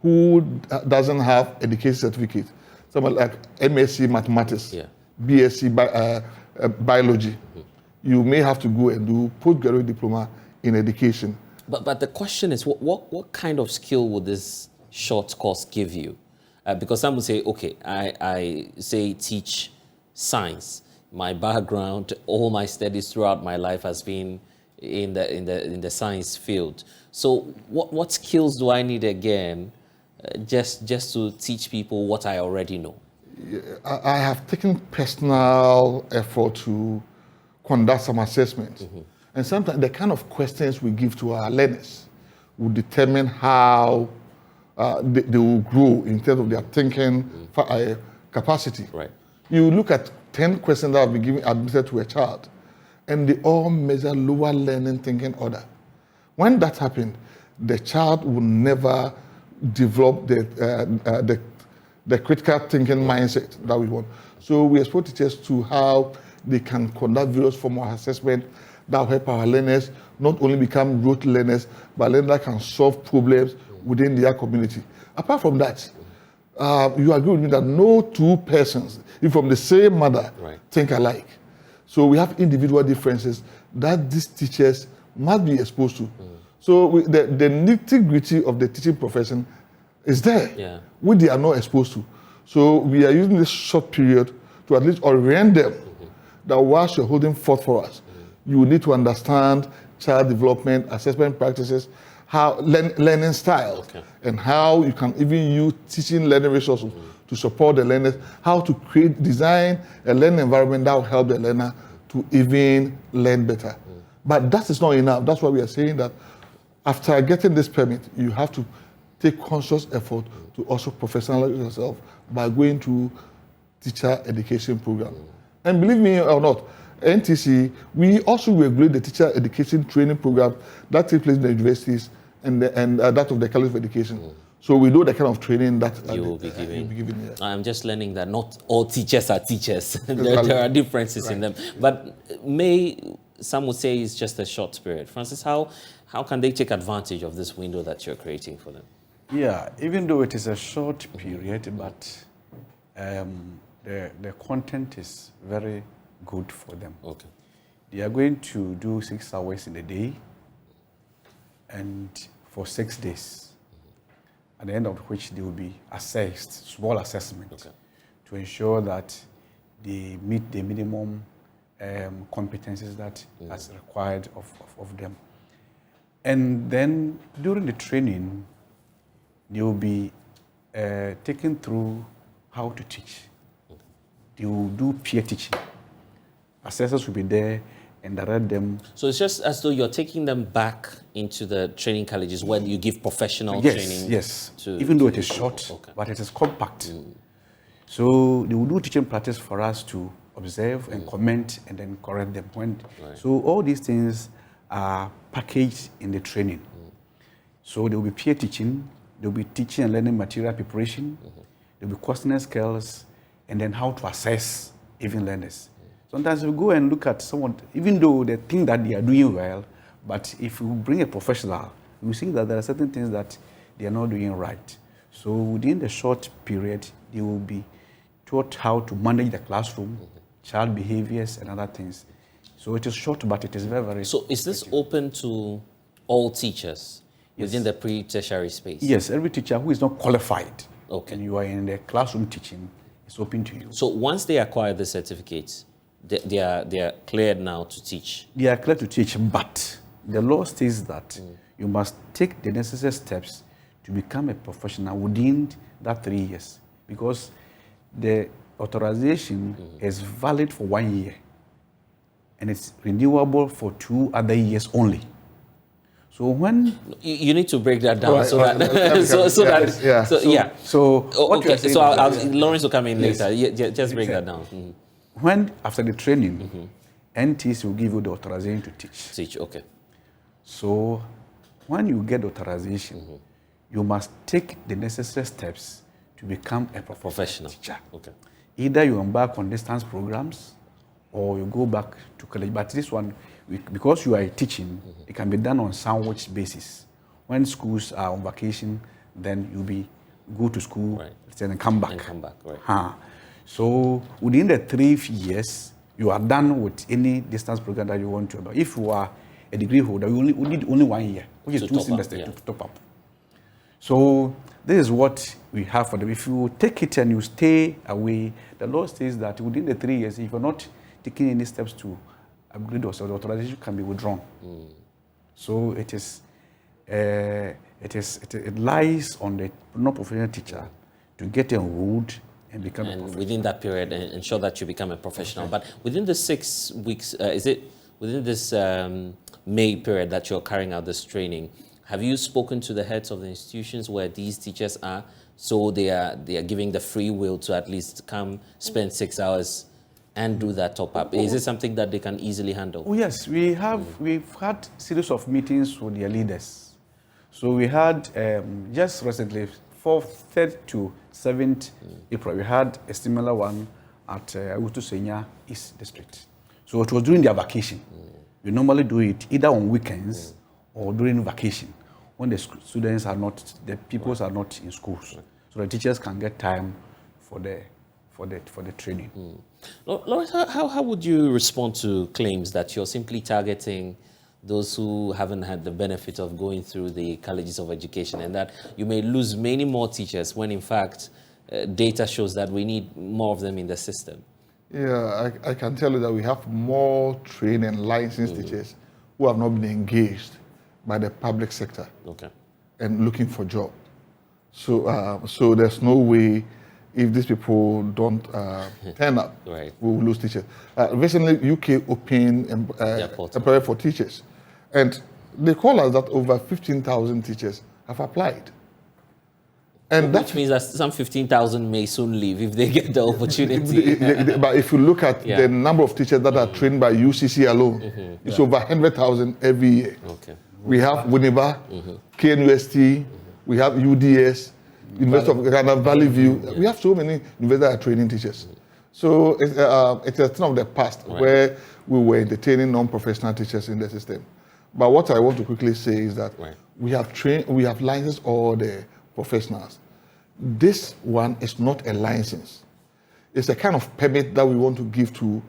who doesn't have education certificate, someone like MSc Mathematics, BSc Biology, you may have to go and do postgraduate diploma in education. But the question is, what kind of skill would this short course give you? Because some would say, okay, I say teach science. My background, all my studies throughout my life has been in the science field. So what skills do I need again, just to teach people what I already know? I have taken personal effort to conduct some assessments. And sometimes the kind of questions we give to our learners will determine how they will grow in terms of their thinking capacity. Right. You look at 10 questions that have been administered to a child, and they all measure lower learning thinking order. When that happens, the child will never develop the critical thinking mindset that we want. So we expose teachers to how they can conduct various forms of assessment that will help our learners not only become rote learners, but learners that can solve problems within their community. Apart from that, you agree with me that no two persons, if from the same mother, think alike. So we have individual differences that these teachers must be exposed to. So the nitty-gritty of the teaching profession is there, which they are not exposed to. So we are using this short period to at least orient them that whilst you're holding forth for us, you need to understand child development, assessment practices, how learning styles, and how you can even use teaching learning resources to support the learners, how to design a learning environment that will help the learner to even learn better. But that is not enough. That's why we are saying that after getting this permit, you have to take conscious effort to also professionalize yourself by going to teacher education program. And believe me or not, NTC, we also regulate the teacher education training program that takes place in the universities and that of the College of Education. So we know the kind of training that you will be giving. Yeah. I'm just learning that not all teachers are teachers. there are differences in them. But some would say it's just a short period. Francis, how can they take advantage of this window that you're creating for them? Yeah, even though it is a short period, but the content is very good for them. Okay. They are going to do 6 hours in a day and for 6 days, at the end of which they will be assessed, small assessment, to ensure that they meet the minimum competencies that is required of them. And then during the training, they will be taken through how to teach. They will do peer teaching. Assessors will be there and direct them. So it's just as though you're taking them back into the training colleges where you give professional training. Yes, even though it is short, but it is compact. So they will do teaching practice for us to observe and comment and then correct them. So all these things are packaged in the training. So there will be peer teaching, there will be teaching and learning material preparation, there will be questionnaire skills, and then how to assess even learners. Sometimes we go and look at someone, even though they think that they are doing well, but if you bring a professional, you see that there are certain things that they are not doing right. So within the short period, they will be taught how to manage the classroom, child behaviors and other things. So it is short, but it is very, very... So is this open to all teachers within the pre-tertiary space? Yes, every teacher who is not qualified and you are in the classroom teaching, it's open to you. So once they acquire the certificates, they are cleared now to teach? They are cleared to teach, but the law states that you must take the necessary steps to become a professional within that 3 years, because the authorization is valid for 1 year and it's renewable for 2 other years only. So when you need to break that down, Lawrence will come in later. Just break that down. When after the training, NTs will give you the authorization to teach. Teach, okay. So when you get authorization, you must take the necessary steps to become a professional teacher. Okay. Either you embark on distance programs or you go back to college. But this one, because you are teaching, it can be done on sandwich basis. When schools are on vacation, then you'll go to school and come back. So within the 3 years, you are done with any distance program that you want to. But if you are a degree holder, you need only 1 year, which is 2 semesters to top up. So this is what we have for them. If you take it and you stay away, the law says that within the 3 years, if you're not taking any steps to upgrade yourself, the authorization can be withdrawn. So it lies on the non-professional teacher to get enrolled and become a professional. Within that period, ensure that you become a professional. But within the 6 weeks, is it within this May period that you're carrying out this training? Have you spoken to the heads of the institutions where these teachers are, so they are giving the free will to at least come spend 6 hours and do that top up? Is it something that they can easily handle? Oh yes, we've had series of meetings with their leaders. So we had just recently, 3rd to 7th April, we had a similar one at Augusto Senya East District. So it was during their vacation. We normally do it either on weekends or during vacation, when the students are not, the pupils are not in schools, so the teachers can get time for the training. Lawrence, how would you respond to claims that you're simply targeting those who haven't had the benefit of going through the colleges of education, and that you may lose many more teachers when in fact data shows that we need more of them in the system? Yeah, I can tell you that we have more trained and licensed teachers who have not been engaged by the public sector and looking for job. So so there's no way, if these people don't turn up, we will lose teachers. Recently, UK opened employer for teachers, and they call us that over 15,000 teachers have applied. And which means that some 15,000 may soon leave if they get the opportunity. But if you look at the number of teachers that are trained by UCC alone, it's over 100,000 every year. We have Winneba, KNUST, we have UDS, University of Ghana, Valley View. We have so many universities that are training teachers. So it's a thing of the past where we were entertaining non-professional teachers in the system. But what I want to quickly say is that we have licensed all the professionals. This one is not a license. It's a kind of permit that we want to give to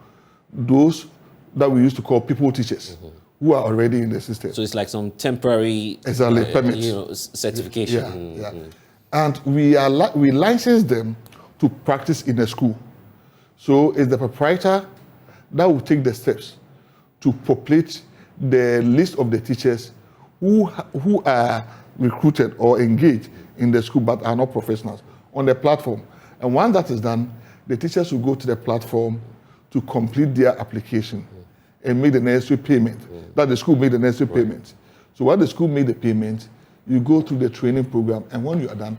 those that we used to call people teachers who are already in the system. So it's like some temporary permit. Certification. And we license them to practice in a school. So it's the proprietor that will take the steps to populate the list of the teachers who are recruited or engaged in the school but are not professionals on the platform. And once that is done, the teachers will go to the platform to complete their application and make the necessary payment. That the school made the necessary payment. So when the school made the payment, you go through the training program, and when you are done,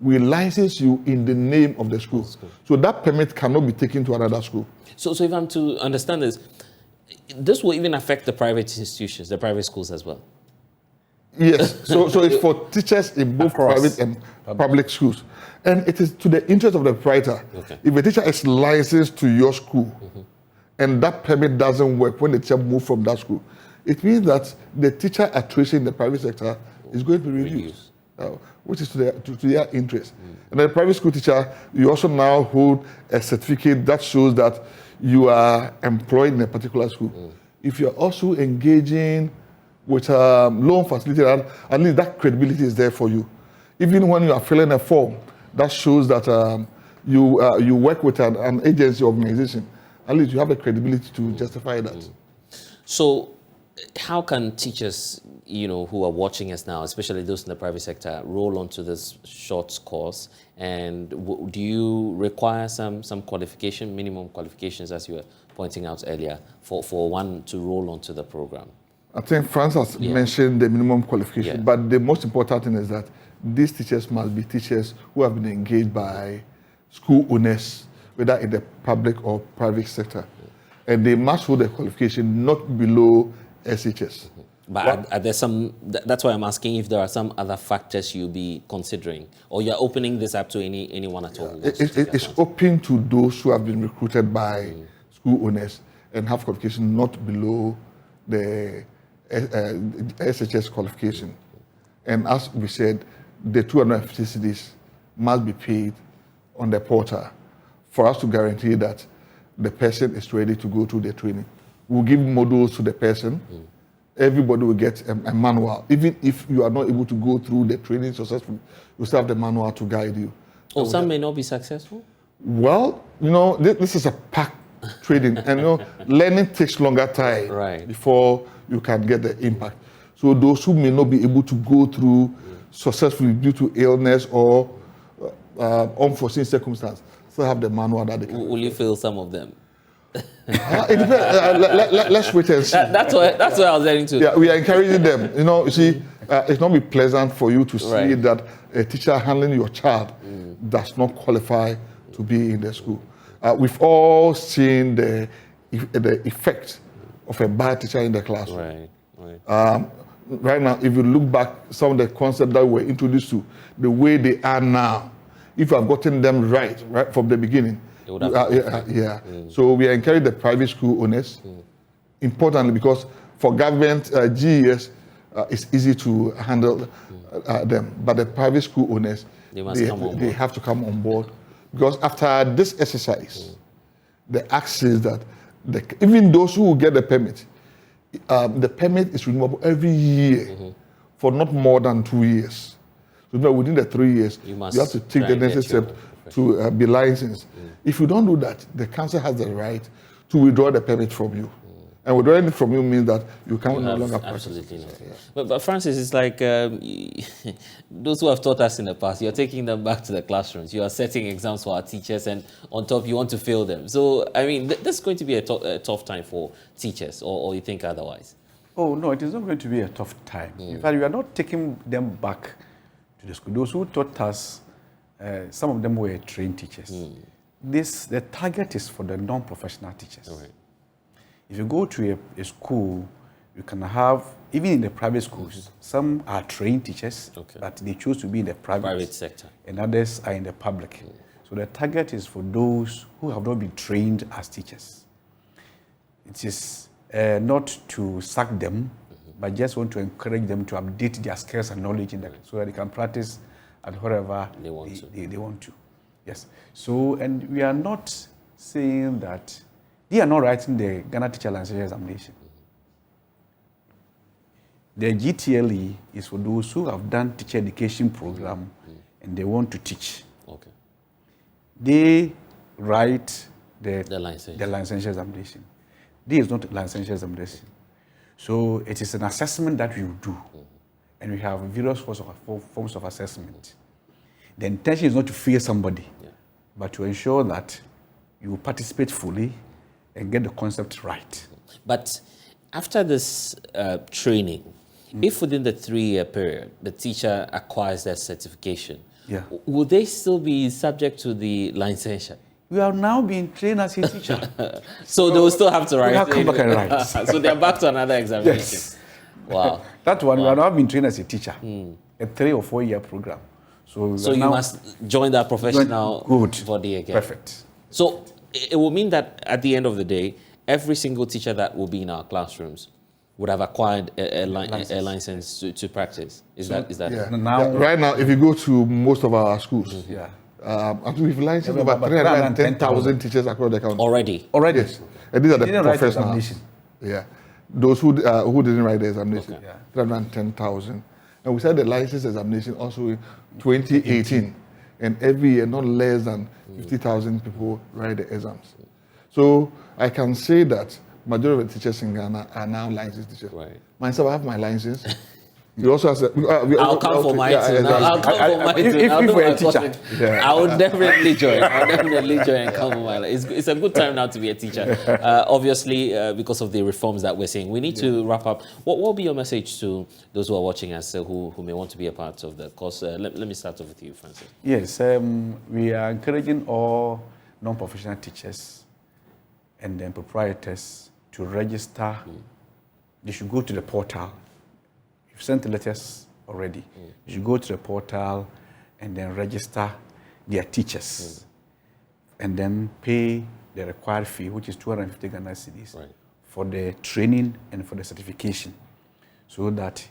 we license you in the name of the school. So that permit cannot be taken to another school. So if I'm to understand this will even affect the private institutions, the private schools as well? Yes, so it's for teachers in both private and public schools. And it is to the interest of the proprietor. If a teacher is licensed to your school and that permit doesn't work when the teacher moves from that school, it means that the teacher attrition in the private sector is going to be reduced. Which is to their interest. And the private school teacher, you also now hold a certificate that shows that you are employed in a particular school. If you're also engaging with loan facility, at least that credibility is there for you. Even when you are filling a form, that shows that you work with an agency organization, at least you have the credibility to justify that. So how can teachers, who are watching us now, especially those in the private sector, roll onto this short course? And do you require some qualification, minimum qualifications, as you were pointing out earlier, for one to roll onto the program? I think France has mentioned the minimum qualification, but the most important thing is that these teachers must be teachers who have been engaged by school owners, whether in the public or private sector. And they must hold a qualification not below SHS. But are there some, that's why I'm asking if there are some other factors you'll be considering, or you're opening this up to anyone at all? It's open to those who have been recruited by school owners and have qualification not below the SHS qualification. And as we said, the 250 cedis must be paid on the portal for us to guarantee that the person is ready to go through the training. We'll give modules to the person. Everybody will get a manual. Even if you are not able to go through the training successfully, you still have the manual to guide you. Oh, some may not be successful? Well, this is a packed training, and learning takes longer time before you can get the impact. So those who may not be able to go through successfully due to illness or unforeseen circumstance, still have the manual that they can. Will you fail some of them? It depends. Let's wait and see. That's what I was heading to. Yeah, we are encouraging them. You see, it's not be pleasant for you to see that a teacher handling your child does not qualify to be in the school. We've all seen the effect of a bad teacher in the classroom. Right now, if you look back, some of the concepts that we were introduced to, the way they are now, if you have gotten them right from the beginning, So we encourage the private school owners, importantly, because for government GES, it's easy to handle them. But the private school owners, they have to come on board. Because after this exercise, the act says that even those who will get the permit is renewable every year for not more than 2 years. So within the 3 years, you have to take the necessary step to be licensed. If you don't do that, the council has the right to withdraw the permit from you. And withdrawing it from you means that you can no longer practice. Absolutely not. But Francis, it's like those who have taught us in the past, you're taking them back to the classrooms. You are setting exams for our teachers, and on top, you want to fail them. So, I mean, this is going to be a tough time for teachers, or you think otherwise? Oh, no, it is not going to be a tough time. In fact, we are not taking them back to the school. Those who taught us, some of them were trained teachers. The target is for the non-professional teachers. If you go to a school You can have, even in the private schools, some are trained teachers, but they choose to be in the private sector, and others are in the public. So the target is for those who have not been trained as teachers. It is not to sack them, but just want to encourage them to update their skills and knowledge in so that they can practice at wherever they want to. Yes. So, and we are not saying that they are not writing the Ghana Teacher Licensure Examination. The GTLE is for those who have done teacher education program and they want to teach. Okay. They write the licensure examination. This is not licensure examination. So it is an assessment that we do. And we have various forms of assessment. The intention is not to fear somebody, but to ensure that you participate fully and get the concept right. But after this training, if within the 3-year period the teacher acquires their certification, will they still be subject to the licensure? We are now being trained as a teacher. So they will still have to write. We have to come back and write. So they're back to another examination. Yes. Wow. That one, we are now being trained as a teacher. A 3 or 4 year program. So you must join that professional body again. Perfect. So it will mean that at the end of the day, every single teacher that will be in our classrooms would have acquired a license to practice. Is that? Yeah. Right now, if you go to most of our schools, we've licensed over 310,000 teachers across the country. Already? Yes. And these are the professionals. Yeah. Those who didn't write the examination, 310,000. And we said the license examination also in 2018. And every year, not less than 50,000 people write the exams. So I can say that majority of the teachers in Ghana are now licensed teachers. Right. Myself, I have my license. You also have I'll come for my too. I'll come for my too. If we're a teacher, I would definitely join. I'll definitely join and come for my life. It's a good time now to be a teacher. Obviously, because of the reforms that we're seeing. We need to wrap up. What will be your message to those who are watching us who may want to be a part of the course? Let me start off with you, Francis. Yes, we are encouraging all non-professional teachers and then proprietors to register. They should go to the portal. You've sent the letters already. You should go to the portal and then register their teachers and then pay the required fee, which is 250 Ghana cedis, for the training and for the certification, so that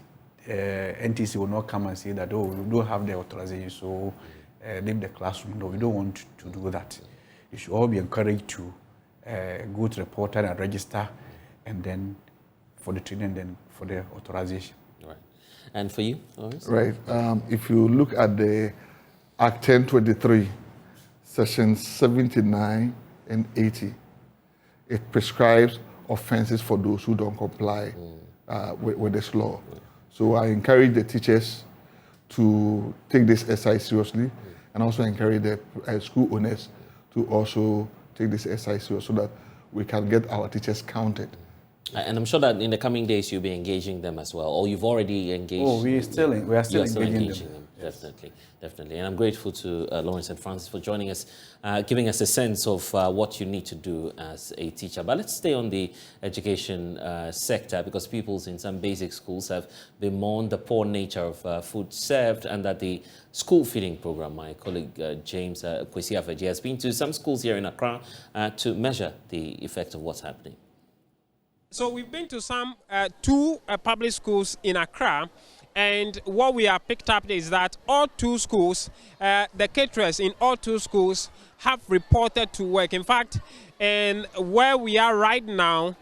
NTC will not come and say that, oh, we don't have the authorization, so leave the classroom. No, we don't want to do that. You should all be encouraged to go to the portal and register, and then for the training and then for the authorization. Right. And for you, Lawrence? Right. If you look at the Act 1023, Sections 79 and 80, it prescribes offenses for those who don't comply with this law. So I encourage the teachers to take this SI seriously, and also encourage the school owners to also take this SI seriously so that we can get our teachers counted. And I'm sure that in the coming days you'll be engaging them as well, or you've already engaged. Oh, we are still engaging them. Definitely. And I'm grateful to Lawrence and Francis for joining us, giving us a sense of what you need to do as a teacher. But let's stay on the education sector, because pupils in some basic schools have bemoaned the poor nature of food served, and that the school feeding program, my colleague James Kwesi Afeji, has been to some schools here in Accra to measure the effect of what's happening. So we've been to some two public schools in Accra, and what we have picked up is that all two schools, the caterers in all two schools have reported to work. In fact, and where we are right now,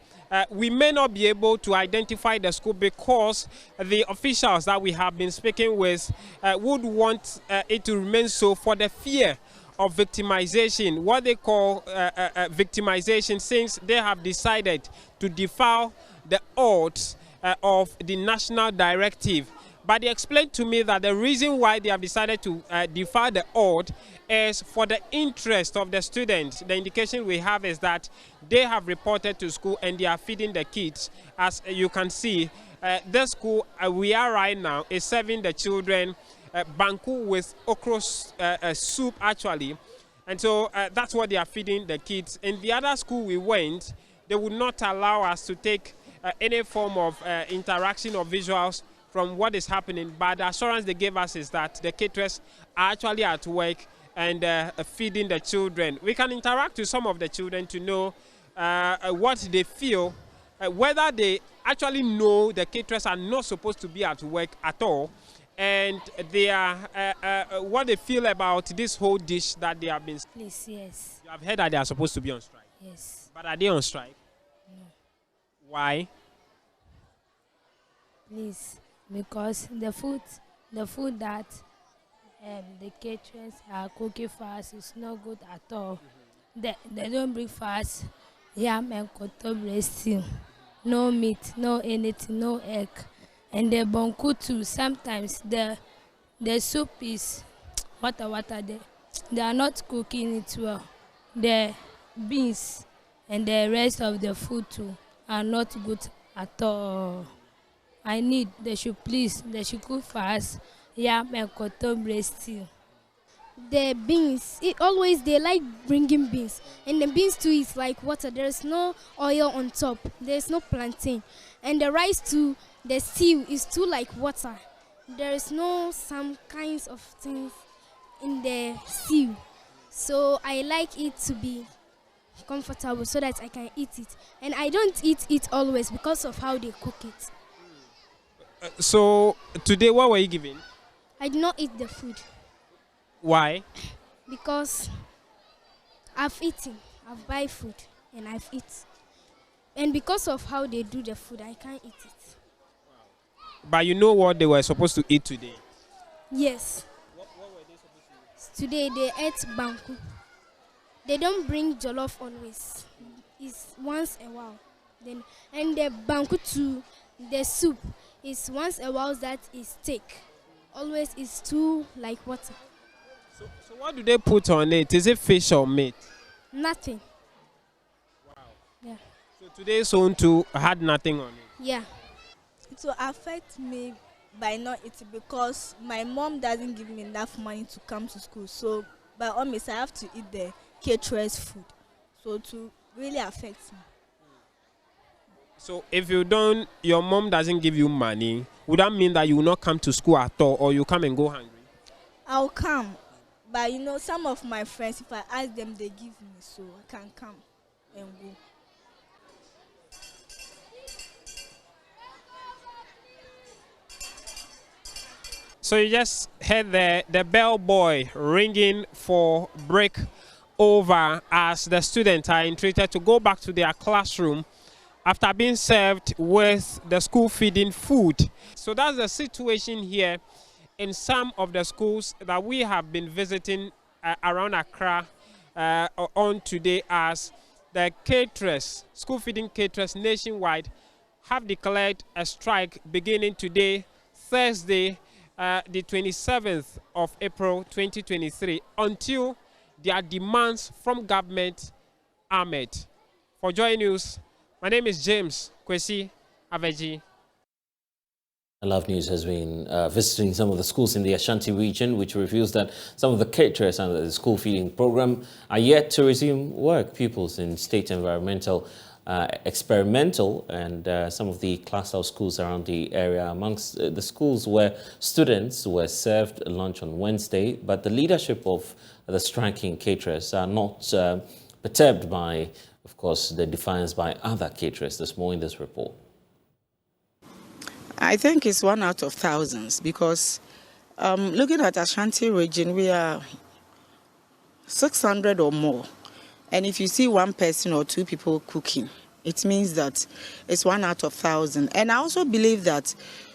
we may not be able to identify the school because the officials that we have been speaking with would want it to remain so for the fear of victimization, what they call victimization, since they have decided to defy the odds of the national directive. But they explained to me that the reason why they have decided to defy the odds is for the interest of the students. The indication we have is that they have reported to school and they are feeding the kids. As you can see, the school we are right now is serving the children banku with okra soup, actually. And so that's what they are feeding the kids. In the other school we went, they would not allow us to take any form of interaction or visuals from what is happening, but the assurance they gave us is that the caterers are actually at work and feeding the children. We can interact with some of the children to know what they feel, whether they actually know the caterers are not supposed to be at work at all, and they are what they feel about this whole dish that they have been. Please, yes. You have heard that they are supposed to be on strike. Yes. But are they on strike? No. Why? Please, because the food that the caterers are cooking for us is not good at all. They don't bring for us yam and koto breast stew. No meat, no anything, no egg. And the bonku too, sometimes the soup is water. They are not cooking it well. The beans and the rest of the food too are not good at all. They should cook for us yam and cotton breast stew. The beans, they like bringing beans, and the beans too is like water. There is no oil on top. There is no plantain, and the rice too, the stew is too like water. There is no some kinds of things in the stew, so I like it to be comfortable so that I can eat it, and I don't eat it always because of how they cook it. So today, what were you given? I did not eat the food. Why? Because I've eaten, I've buy food, and I've eaten. And because of how they do the food, I can't eat it. But you know what they were supposed to eat today? Yes. What were they supposed to eat? Today they ate banku. They don't bring jollof always. It's once a while. And the banku too, the soup is once a while that is thick. Always is too like water. So what do they put on it? Is it fish or meat? Nothing. Wow. Yeah. So today's own too had nothing on it? Yeah. It will affect me by not eating because my mom doesn't give me enough money to come to school. So by all means, I have to eat the caterer's food. So to really affect me. So if your mom doesn't give you money, would that mean that you will not come to school at all, or you come and go hungry? I'll come. But some of my friends, if I ask them, they give me, so I can come and go. So you just heard the bellboy ringing for break over as the students are entreated to go back to their classroom after being served with the school feeding food. So that's the situation here in some of the schools that we have been visiting around Accra on today, as the caterers, school feeding caterers nationwide, have declared a strike beginning today, Thursday, the 27th of April 2023, until their demands from government are met. For Joy News, my name is James Kwesi Aveji. Love News has been visiting some of the schools in the Ashanti region, which reveals that some of the caterers under the school feeding program are yet to resume work. Pupils in state environmental, experimental and some of the class house schools around the area amongst the schools where students were served lunch on Wednesday, but the leadership of the striking caterers are not perturbed by, of course, the defiance by other caterers. There's more in this report. I think it's 1 out of thousands because looking at Ashanti region, we are 600 or more. And if you see one person or two people cooking, it means that it's 1 out of 1,000. And I also believe that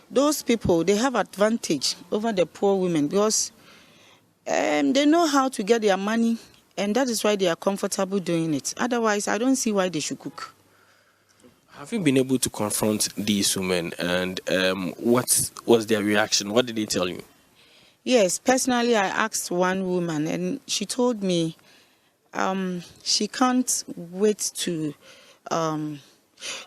those people, they have advantage over the poor women because they know how to get their money, and that is why they are comfortable doing it. Otherwise, I don't see why they should cook. Have you been able to confront these women, and what was their reaction? What did they tell you? Yes, personally, I asked one woman, and she told me she can't wait to.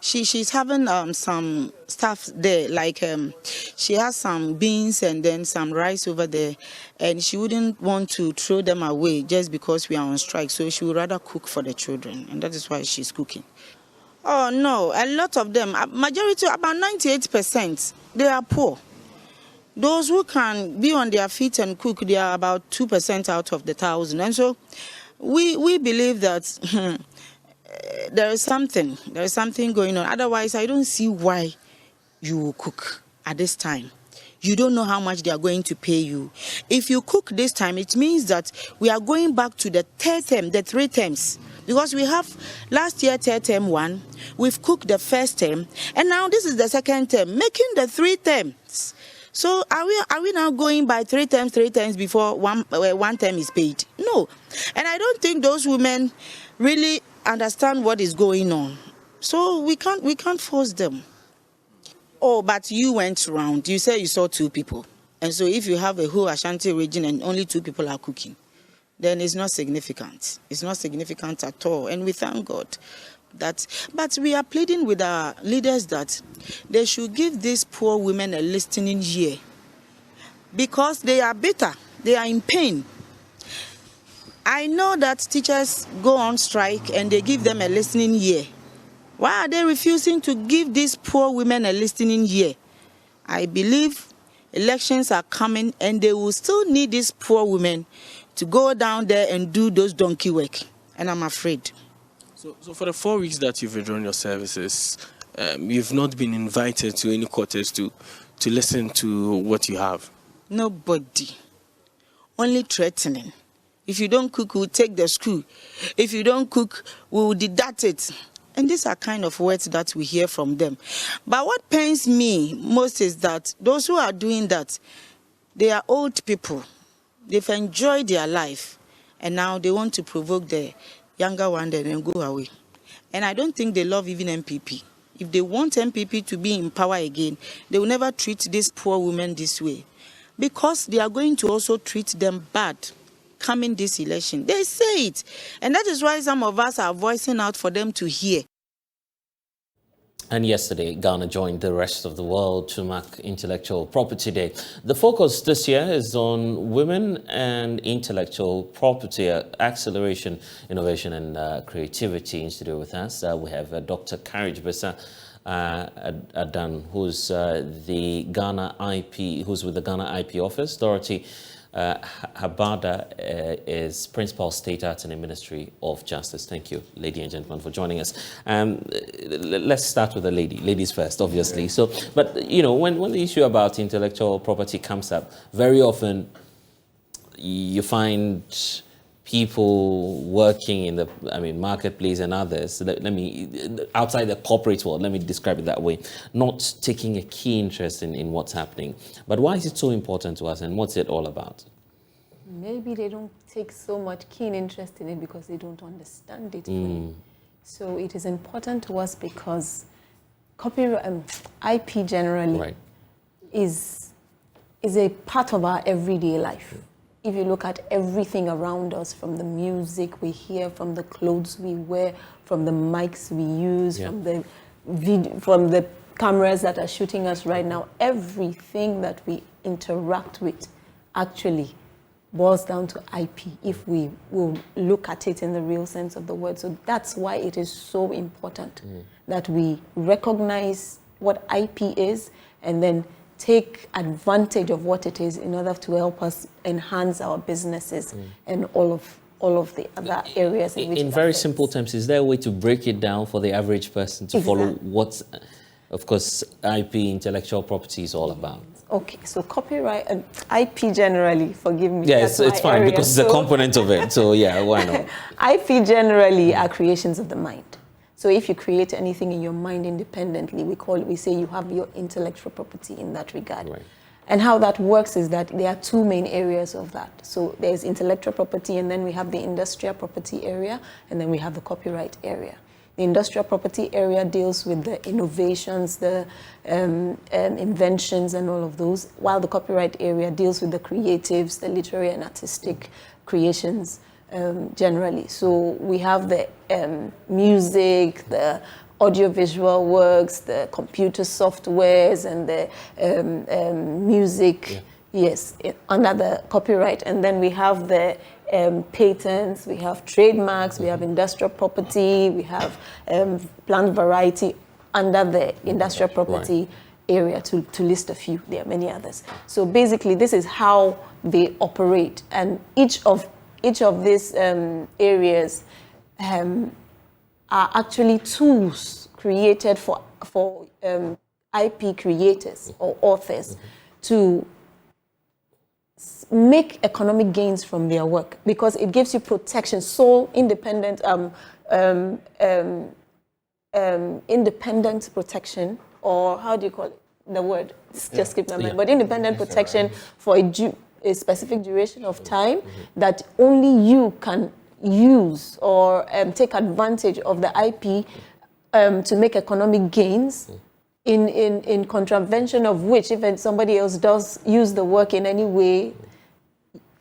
She's having some stuff there, like she has some beans and then some rice over there, and she wouldn't want to throw them away just because we are on strike. So she would rather cook for the children, and that is why she's cooking. Oh, no. A lot of them, majority, about 98%, they are poor. Those who can be on their feet and cook, they are about 2% out of the 1,000. And so we believe that there is something going on. Otherwise, I don't see why you will cook at this time. You don't know how much they are going to pay you. If you cook this time, it means that we are going back to the third term, the 3 terms. Because we have last year third term 1, we've cooked the first term, and now this is the second term, making the 3 terms. So are we now going by 3 terms before one term is paid? No. And I don't think those women really understand what is going on. So we can't force them. Oh, but you went around. You said you saw 2 people. And so if you have a whole Ashanti region and only 2 people are cooking, then it's not significant. It's not significant at all. And we thank God that. But we are pleading with our leaders that they should give these poor women a listening ear. Because they are bitter. They are in pain. I know that teachers go on strike and they give them a listening ear. Why are they refusing to give these poor women a listening ear? I believe elections are coming and they will still need these poor women to go down there and do those donkey work. And I'm afraid. So for the 4 weeks that you've withdrawn your services, you've not been invited to any quarters to listen to what you have? Nobody. Only threatening. If you don't cook, we'll take the screw. If you don't cook, we will deduct it. And these are kind of words that we hear from them. But what pains me most is that those who are doing that, they are old people. They've enjoyed their life. And now they want to provoke the younger one and then go away. And I don't think they love even MPP. If they want MPP to be in power again, they will never treat these poor women this way. Because they are going to also treat them bad coming this election. They say it. And that is why some of us are voicing out for them to hear. And yesterday, Ghana joined the rest of the world to mark Intellectual Property Day. The focus this year is on women and intellectual property, acceleration, innovation and creativity. In studio with us, we have Dr. Carriage Bessa Adan, who's with the Ghana IP office. Dorothy Habada is Principal State Arts in the Ministry of Justice. Thank you, ladies and gentlemen, for joining us. Let's start with the ladies first, obviously. So, but you know, when the issue about intellectual property comes up, very often you find people working in the marketplace and others, outside the corporate world, let me describe it that way, not taking a key interest in what's happening. But why is it so important to us, and what's it all about? Maybe they don't take so much keen interest in it because they don't understand it fully. So it is important to us because IP generally is a part of our everyday life. If you look at everything around us, from the music we hear, from the clothes we wear, from the mics we use, from the cameras that are shooting us right now, everything that we interact with actually boils down to IP, if we will look at it in the real sense of the word. So that's why it is so important that we recognize what IP is and then take advantage of what it is in order to help us enhance our businesses and all of the other areas in which in very simple terms, is there a way to break it down for the average person to follow what, of course, IP, intellectual property, is all about? Okay, so copyright and IP generally, forgive me. Yeah, it's fine area. Because it's a component of it. So yeah, why not? IP generally are creations of the mind. So if you create anything in your mind independently, we say you have your intellectual property in that regard. Right. And how that works is that there are 2 main areas of that. So there's intellectual property, and then we have the industrial property area, and then we have the copyright area. The industrial property area deals with the innovations, the inventions and all of those, while the copyright area deals with the creatives, the literary and artistic creations generally. So we have the music, the audiovisual works, the computer softwares, and the music Yes, under the copyright. And then we have the patents, we have trademarks, we have industrial property, we have plant variety under the industrial property area, to list a few. There are many others. So basically, this is how they operate. And each of these areas are actually tools created for IP creators or authors to make economic gains from their work, because it gives you protection, sole independent independent protection, or how do you call it? The word just skip my mind. But independent protection for a specific duration of time that only you can use or take advantage of the IP to make economic gains. In contravention of which, if somebody else does use the work in any way,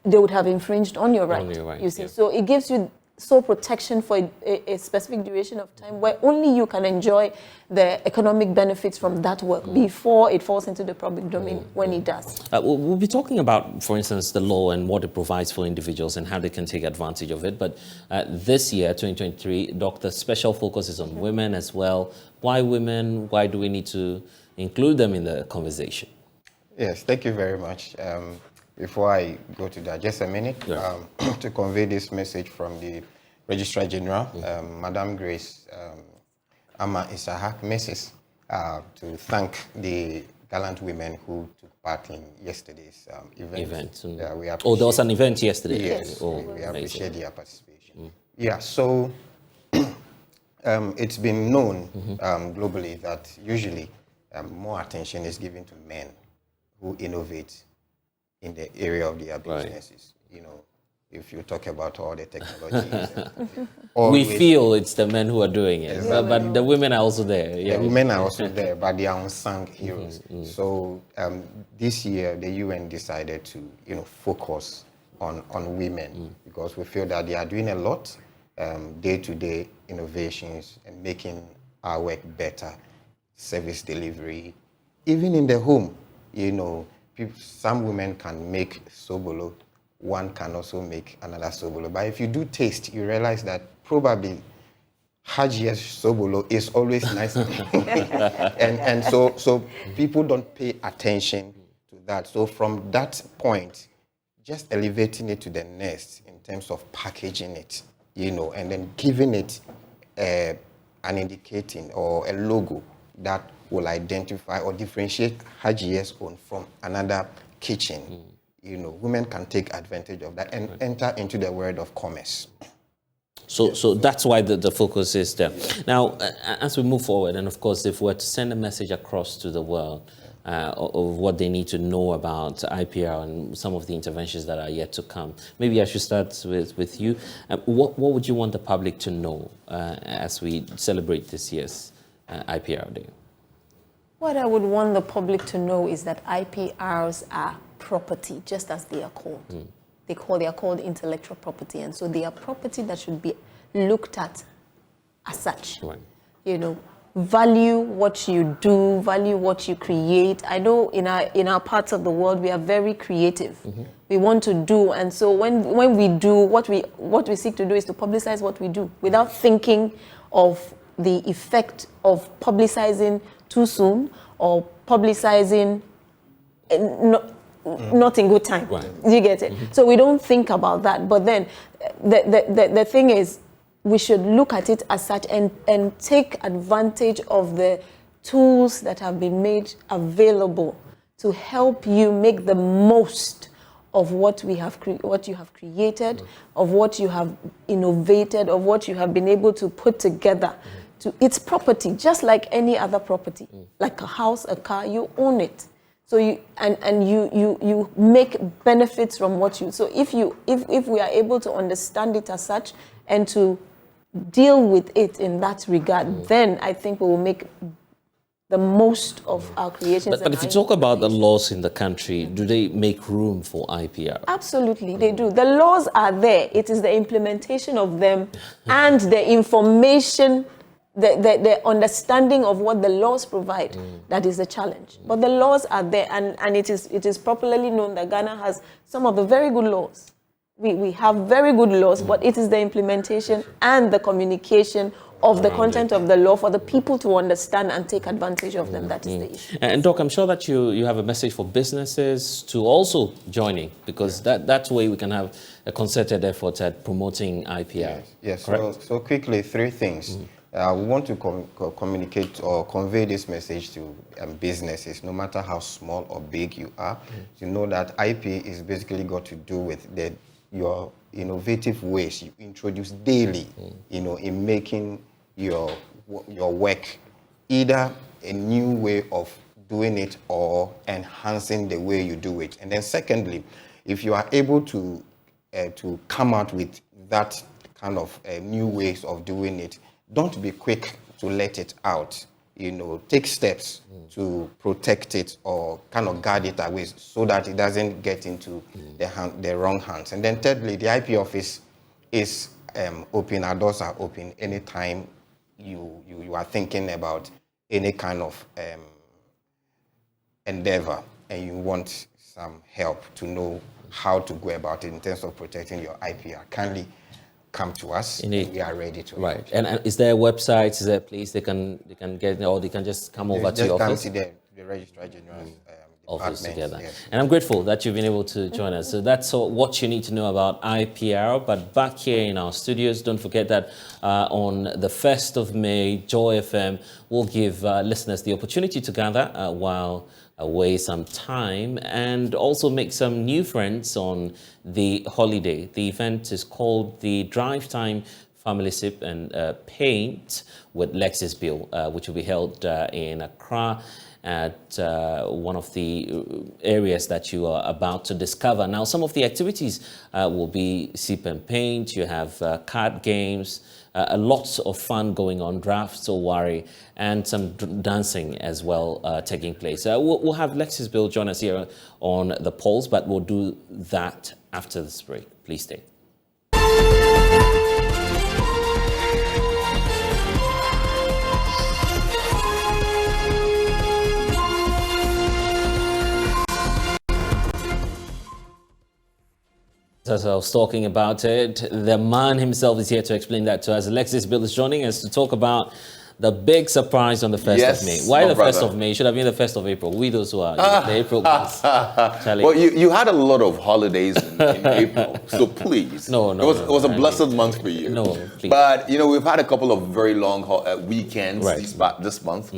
they would have infringed on your right. You see, so it gives you sole protection for a specific duration of time where only you can enjoy the economic benefits from that work before it falls into the public domain when it does. We'll be talking about, for instance, the law and what it provides for individuals and how they can take advantage of it. But this year, 2023, Dr. Special focus is on women as well. Why women? Why do we need to include them in the conversation? Yes, thank you very much. Before I go to that, just a minute to convey this message from the Registrar General, Madam Grace Ama Isahak, Mrs., to thank the gallant women who took part in yesterday's event. There was an event yesterday. Yes, we appreciate their participation. Yeah, so it's been known globally that usually more attention is given to men who innovate in the area of their businesses. You know, if you talk about all the technologies. We feel it's the men who are doing it, but the women are also there. The women are also there, but they are unsung heroes. So this year, the UN decided to, focus on women because we feel that they are doing a lot, day-to-day innovations and making our work better, service delivery, even in the home, some women can make sobolo, one can also make another sobolo. But if you do taste, you realize that probably Hajia's sobolo is always nice. and so people don't pay attention to that. So from that point, just elevating it to the next in terms of packaging it, and then giving it an indicating or a logo that will identify or differentiate Hajia's own from another kitchen. Women can take advantage of that and enter into the world of commerce. So that's why the focus is there. Now, as we move forward, and of course, if we're to send a message across to the world of what they need to know about IPR and some of the interventions that are yet to come, maybe I should start with you. What would you want the public to know as we celebrate this year's IPR Day? What I would want the public to know is that IPRs are property, just as they are called. They are called intellectual property, and so they are property that should be looked at as such. Value what you do, value what you create. I know in our parts of the world we are very creative. We want to do, and so when we do, what we seek to do is to publicize what we do without thinking of the effect of publicizing too soon or publicizing not in good time. You get it? So we don't think about that. But then the thing is, we should look at it as such and take advantage of the tools that have been made available to help you make the most of what you have created, of what you have innovated, of what you have been able to put together. It's property, just like any other property, like a house, a car, you own it. So you make benefits from what you. So if we are able to understand it as such and to deal with it in that regard, then I think we will make the most of our creations. But if you talk about the laws in the country, do they make room for IPR? Absolutely, they do. The laws are there. It is the implementation of them and the information the understanding of what the laws provide that is the challenge. But the laws are there, and it is popularly known that Ghana has some of the very good laws. We have very good laws, but it is the implementation and the communication of the content of the law for the people to understand and take advantage of them. That is the issue. And Doc, I'm sure that you have a message for businesses to also join in, because that's where we can have a concerted effort at promoting IPR. Yes. So quickly, 3 things. We want to communicate or convey this message to businesses, no matter how small or big you are, to know that IP is basically got to do with your innovative ways you introduce daily, in making your work either a new way of doing it or enhancing the way you do it. And then secondly, if you are able to come out with that kind of new ways of doing it, don't be quick to let it out. Take steps to protect it or kind of guard it away so that it doesn't get into the wrong hands. And then thirdly, the IP office is open. Our doors are open anytime you are thinking about any kind of endeavor and you want some help to know how to go about it in terms of protecting your IPR. Kindly come to us. We are ready to help. And is there a website? Is there a place they can get, or they can just come over to your office? Just come to the Registrar General's office together. Yes. And I'm grateful that you've been able to join us. So that's what you need to know about IPR. But back here in our studios, don't forget that on the 1st of May, Joy FM will give listeners the opportunity to gather while away some time and also make some new friends on the holiday. The event is called the Drive Time Family Sip and Paint with Lexis Bill, which will be held in Accra at one of the areas that you are about to discover. Now, some of the activities will be sip and paint. You have card games, a lot of fun going on, drafts or worry, and some dancing as well taking place. We'll have Lexis Bill join us here on the polls, but we'll do that after this break. Please stay. As I was talking about it, the man himself is here to explain that to us. Alexis Bill is joining us to talk about the big surprise on the 1st of May. Why the 1st of May? It should have been the 1st of April. We those who are the April guys. Well, you had a lot of holidays in April, so please. No. It was a blessed month for you. No, please. But, we've had a couple of very long weekends this month.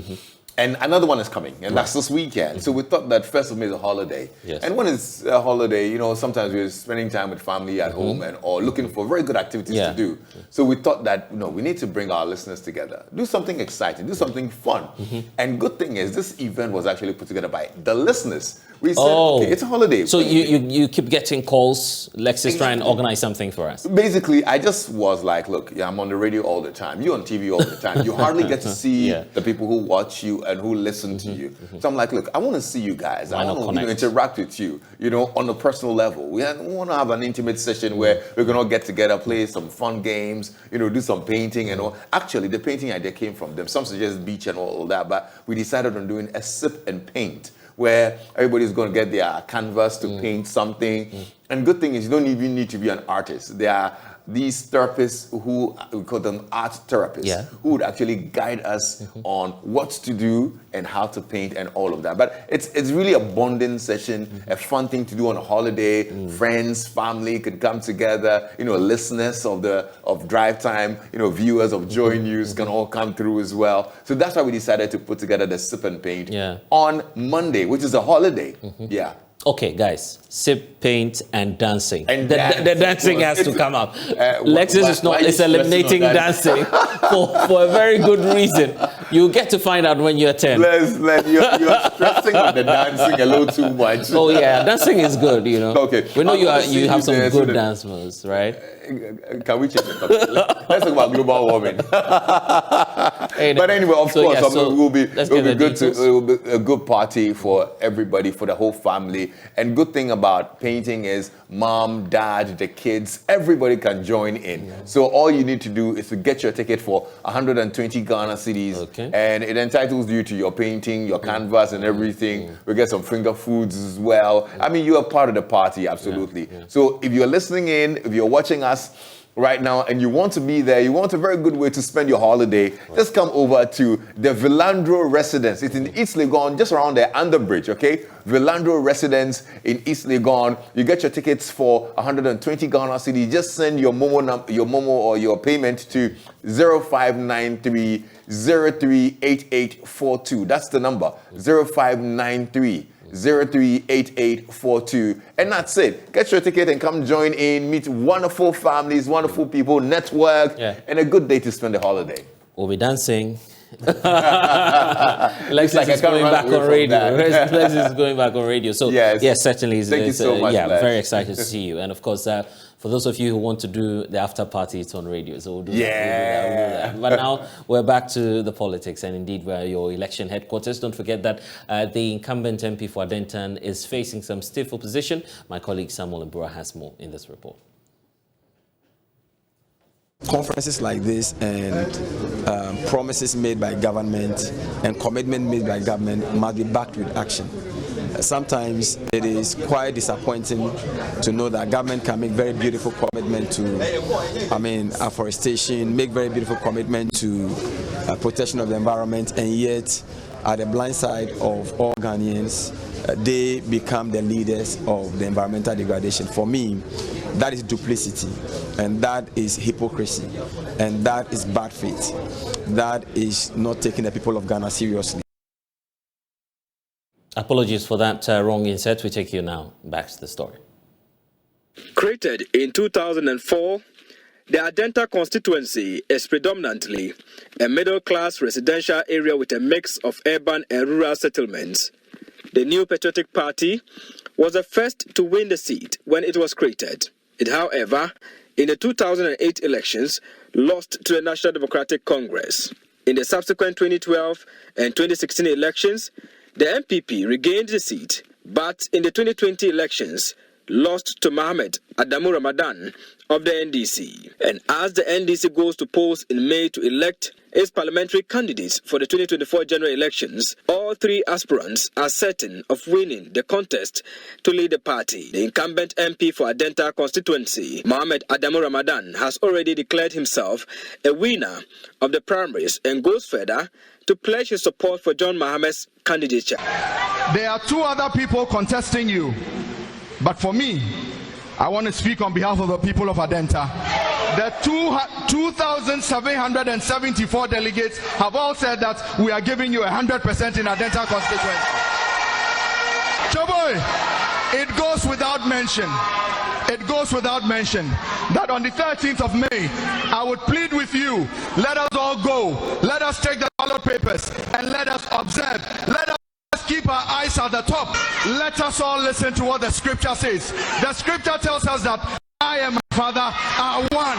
And another one is coming, and that's this weekend. So we thought that 1st of May is a holiday. Yes. And when it's a holiday, sometimes we're spending time with family at home or looking for very good activities to do. So we thought that, we need to bring our listeners together. Do something exciting, do something fun. And good thing is, this event was actually put together by the listeners. We said, okay, it's a holiday. So you keep getting calls, Lexis, try and organize something for us. Basically, I just was like, look, I'm on the radio all the time. You're on TV all the time. You hardly get to see the people who watch you and who listen to you. So I'm like, look, I want to see you guys. I want to interact with you, on a personal level. We want to have an intimate session where we're going to get together, play some fun games, do some painting and all. Actually, the painting idea came from them. Some suggest beach and all that, but we decided on doing a sip and paint, where everybody's going to get their canvas to paint something. And good thing is, you don't even need to be an artist. There are these therapists who, we call them art therapists, who would actually guide us on what to do and how to paint and all of that. But it's really a bonding session, a fun thing to do on a holiday. Friends, family could come together. Listeners of Drive Time, viewers of Joy News can all come through as well. So that's why we decided to put together the Sip and Paint on Monday, which is a holiday. Okay, guys, sip, paint, and dancing. And the dancing has to come up. Lexis is eliminating dancing for a very good reason. You get to find out when you're 10. You're stressing on the dancing a little too much. Oh yeah, dancing is good, Okay. We know you have some good dance moves, right? Can we change the topic? Let's talk about global warming. But anyway, of course, yeah, it will be a good party for everybody, for the whole family. And good thing about painting is mom, dad, the kids, everybody can join in. So all you need to do is to get your ticket for 120 Ghana cedis, and it entitles you to your painting, your canvas, and everything. We get some finger foods as well. I mean, you are part of the party, absolutely. So if you're listening in, if you're watching us right now and you want to be there, you want a very good way to spend your holiday, just come over to the Villandro Residence. It's in East Legon, just around the underbridge, okay? Villandro Residence in East Legon. You get your tickets for 120 Ghana cedi. Just send your Momo or your payment to 0593 038842. That's the number, 0593 038842, and that's it. Get your ticket and come join in, meet wonderful families, wonderful people, network, and a good day to spend the holiday. We'll be dancing. Lexus is going back on radio. Lexus is going back on radio. So yes, certainly. Thank you so much, yeah, Lex. very excited to see you. And of course, for those of you who want to do the after party, it's on radio. So we'll do that. But now we're back to the politics, and indeed we're at your election headquarters. Don't forget that the incumbent MP for Adentan is facing some stiff opposition. My colleague Samuel Mbura has more in this report. Conferences like this and promises made by government and commitment made by government must be backed with action. Sometimes it is quite disappointing to know that government can make very beautiful commitment to, afforestation, make very beautiful commitment to protection of the environment, and yet at the blind side of all Ghanaians, they become the leaders of the environmental degradation. For me, that is duplicity, and that is hypocrisy, and that is bad faith. That is not taking the people of Ghana seriously. Apologies for that wrong insert. We take you now back to the story. Created in 2004, the Adenta constituency is predominantly a middle-class residential area with a mix of urban and rural settlements. The New Patriotic Party was the first to win the seat when it was created. It, however, in the 2008 elections, lost to the National Democratic Congress. In the subsequent 2012 and 2016 elections, the MPP regained the seat, but in the 2020 elections, lost to Mohamed Adamu Ramadan of the NDC. And as the NDC goes to polls in May to elect its parliamentary candidates for the 2024 general elections, all three aspirants are certain of winning the contest to lead the party. The incumbent MP for Adenta constituency, Mohamed Adamu Ramadan, has already declared himself a winner of the primaries and goes further to pledge his support for John Mahamed's candidature. There are two other people contesting you, but for me, I want to speak on behalf of the people of Adenta. The 2,774 delegates have all said that we are giving you 100% in Adenta constituency. Choboy, it goes without mention. It goes without mention that on the 13th of May, I would plead with you, let us all go, let us take the ballot papers, and let us observe, let us keep our eyes at the top. Let us all listen to what the scripture says. The scripture tells us that I and my Father are one.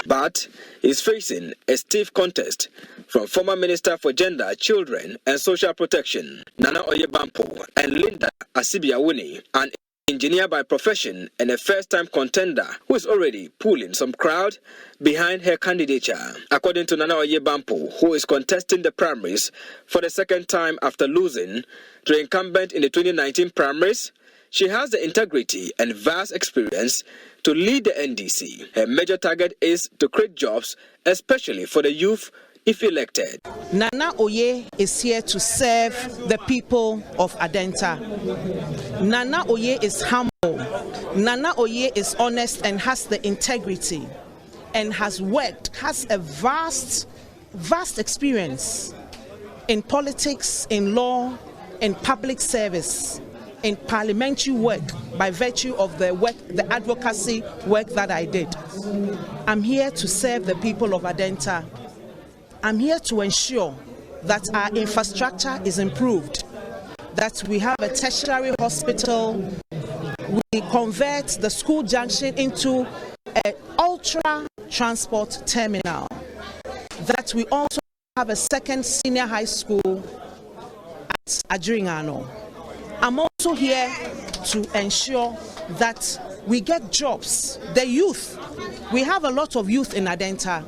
But he's facing a stiff contest from former Minister for Gender, Children and Social Protection, Nana Oyebampo, and Linda Asibiawuni, an engineer by profession and a first-time contender who is already pulling some crowd behind her candidature. According to Nana Oyebampo, who is contesting the primaries for the second time after losing to the incumbent in the 2019 primaries, she has the integrity and vast experience to lead the NDC. Her major target is to create jobs, especially for the youth, if elected. Nana Oye is here to serve the people of Adenta. Nana Oye is humble. Nana Oye is honest and has the integrity and has a vast experience in politics, in law, in public service, in parliamentary work by virtue of the advocacy work that I did. I'm here to serve the people of Adenta. I'm here to ensure that our infrastructure is improved, that we have a tertiary hospital, we convert the school junction into an ultra transport terminal, that we also have a second senior high school at Adjiringano. I'm also here to ensure that we get jobs. The youth, we have a lot of youth in Adenta.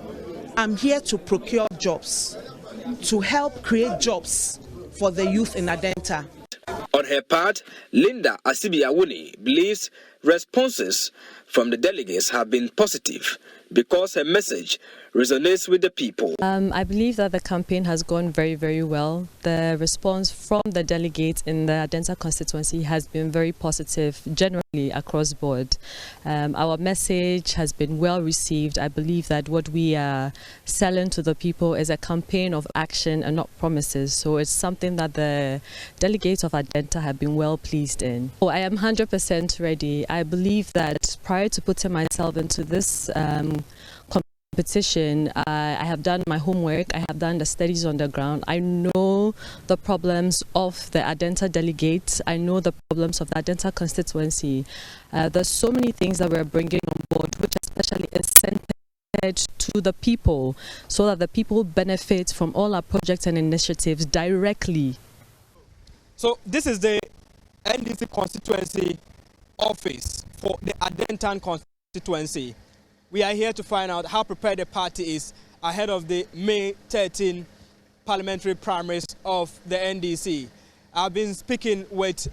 I'm here to procure jobs, to help create jobs for the youth in Adenta. On her part, Linda Asibiawuni believes responses from the delegates have been positive because her message resonates with the people. I believe that the campaign has gone very, very well. The response from the delegates in the Adenta constituency has been very positive, generally across board. Our message has been well received. I believe that what we are selling to the people is a campaign of action and not promises. So it's something that the delegates of Adenta have been well pleased in. I am 100% ready. I believe that prior to putting myself into this competition, I have done my homework, I have done the studies on the ground. I know the problems of the Adenta delegates, I know the problems of the Adenta constituency. There's so many things that we're bringing on board, which especially is centered to the people, so that the people benefit from all our projects and initiatives directly. So this is the NDC constituency office for the Adentan constituency. We are here to find out how prepared the party is ahead of the May 13 parliamentary primaries of the NDC. I've been speaking with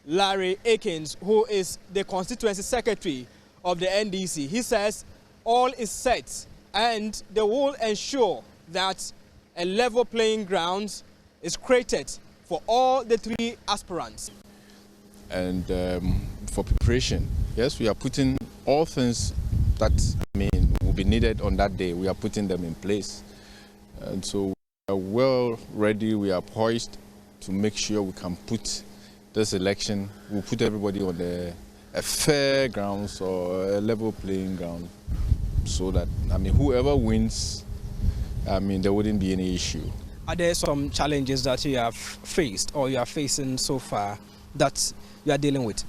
Larry Akins, who is the constituency secretary of the NDC. He says all is set and they will ensure that a level playing ground is created for all the three aspirants. And for preparation, yes, we are putting all things that will be needed on that day. We are putting them in place, and so we are well ready. We are poised to make sure we can put this election. We'll put everybody on a fair grounds or a level playing ground, so that whoever wins, there wouldn't be any issue. Are there some challenges that you have faced or you are facing so far that you are dealing with?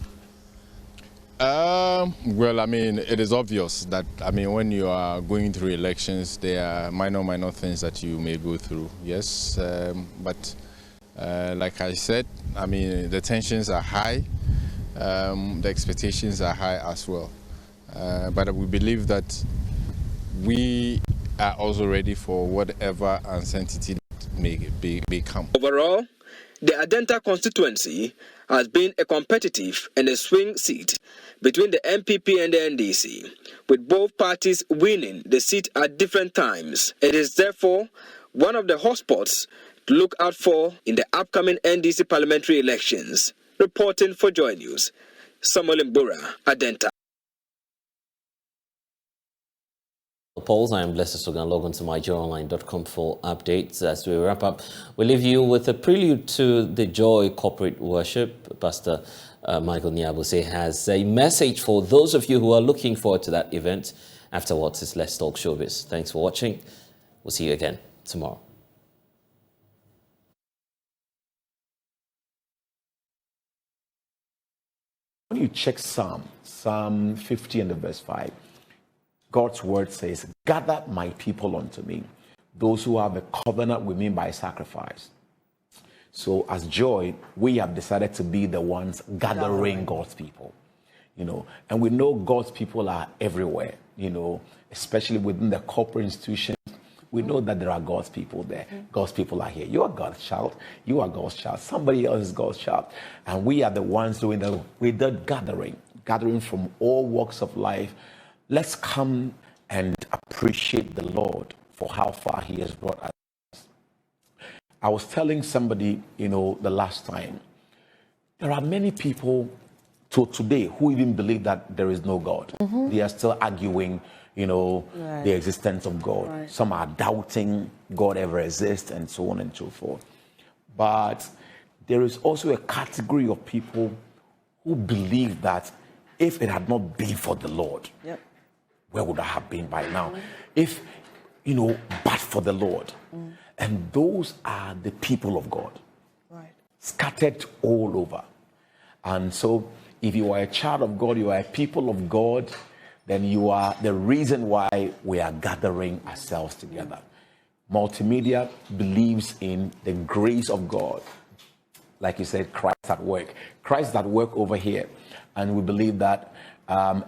Well, it is obvious that, when you are going through elections, there are minor things that you may go through, yes. But like I said, the tensions are high, the expectations are high as well. But we believe that we are also ready for whatever uncertainty may come. Overall, the Adenta constituency has been a competitive and a swing seat between the MPP and the NDC, with both parties winning the seat at different times. It is therefore one of the hotspots to look out for in the upcoming NDC parliamentary elections. Reporting for JoyNews, Samuel Mbura, Adenta. Polls. I am blessed Sogah. Log on to myjoyonline.com for updates. As we wrap up, we leave you with a prelude to the Joy Corporate Worship. Pastor Michael Niabuse has a message for those of you who are looking forward to that event. Afterwards, it's Let's Talk Showbiz. Thanks for watching. We'll see you again tomorrow. When you check Psalm 50 and the verse 5, God's word says, "Gather my people unto me, those who have a covenant with me by sacrifice." So as Joy, we have decided to be the ones gathering God's people, and we know God's people are everywhere, especially within the corporate institutions. We know that there are God's people there. God's people are here. You are God's child. You are God's child. Somebody else is God's child. And we are the ones doing the gathering from all walks of life. Let's come and appreciate the Lord for how far he has brought us. I was telling somebody, the last time, there are many people to today who even believe that there is no God. They are still arguing, the existence of God. Right. Some are doubting God ever exists and so on and so forth. But there is also a category of people who believe that if it had not been for the Lord, where would I have been by now? If, but for the Lord. And those are the people of God. Right. Scattered all over. And so if you are a child of God, you are a people of God, then you are the reason why we are gathering ourselves together. multimedia believes in the grace of God. Like you said, Christ at work. Christ at work over here. And we believe that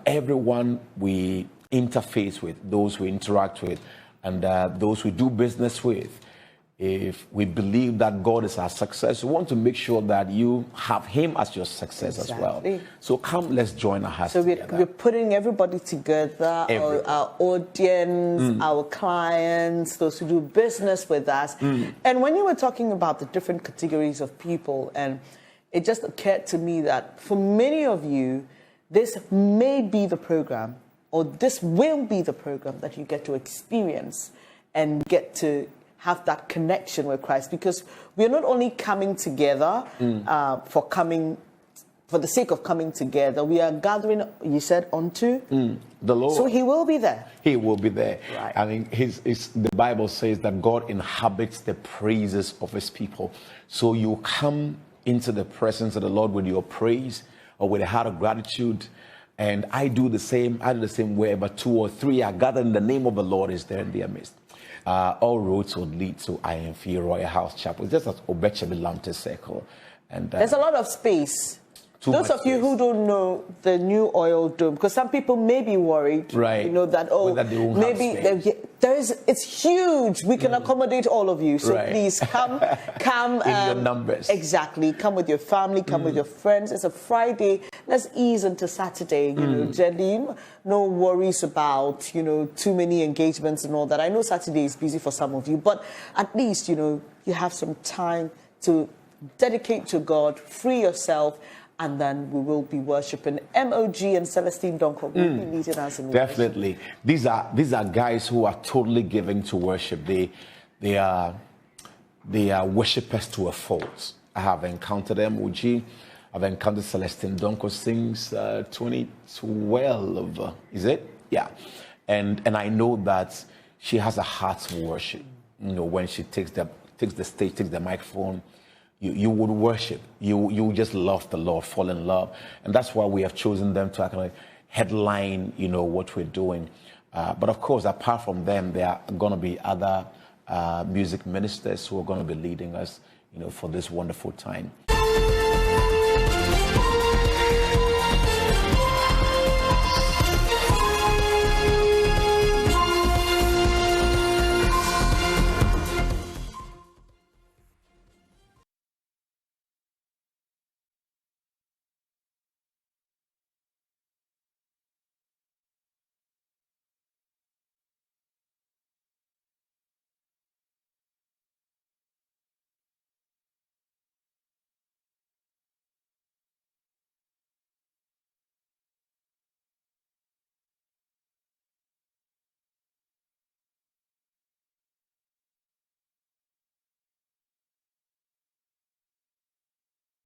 everyone we interface with, those we interact with, and those we do business with, if we believe that God is our success, we want to make sure that you have Him as your success as well. So come, let's join our hearts together. We're putting everybody together, our audience, our clients, those who do business with us. And when you were talking about the different categories of people, and it just occurred to me that for many of you, this may be the program, or this will be the program that you get to experience and get to have that connection with Christ, because we're not only coming together for the sake of coming together. We are gathering, you said, unto the Lord. So He will be there. He will be there. Right. I mean, the Bible says that God inhabits the praises of His people. So you come into the presence of the Lord with your praise or with a heart of gratitude. And I do the same. I do the same wherever 2 or 3 are gathered in the name of the Lord is there in their midst. All roads will lead to IMF Royal House Chapel, just as Obechebi Lamte Circle. And there's a lot of space. Those of you who don't know the new oil dome, because some people may be worried, right? You know that maybe it's huge. We can accommodate all of you, so please come in your numbers. Exactly, come with your family, come with your friends. It's a Friday. Let's ease into Saturday. You know, gently. No worries about too many engagements and all that. I know Saturday is busy for some of you, but at least you have some time to dedicate to God, free yourself. And then we will be worshiping. MOG and Celestine Donko will be leading us in worship. Definitely. These are guys who are totally giving to worship. They are worshipers to a fault. I have encountered MOG. I've encountered Celestine Donko since 2012. Is it? Yeah. And I know that she has a heart to worship. When she takes the stage, takes the microphone, you would worship. You just love the Lord, fall in love. And that's why we have chosen them to actually headline, what we're doing. But of course, apart from them, there are going to be other music ministers who are going to be leading us, for this wonderful time.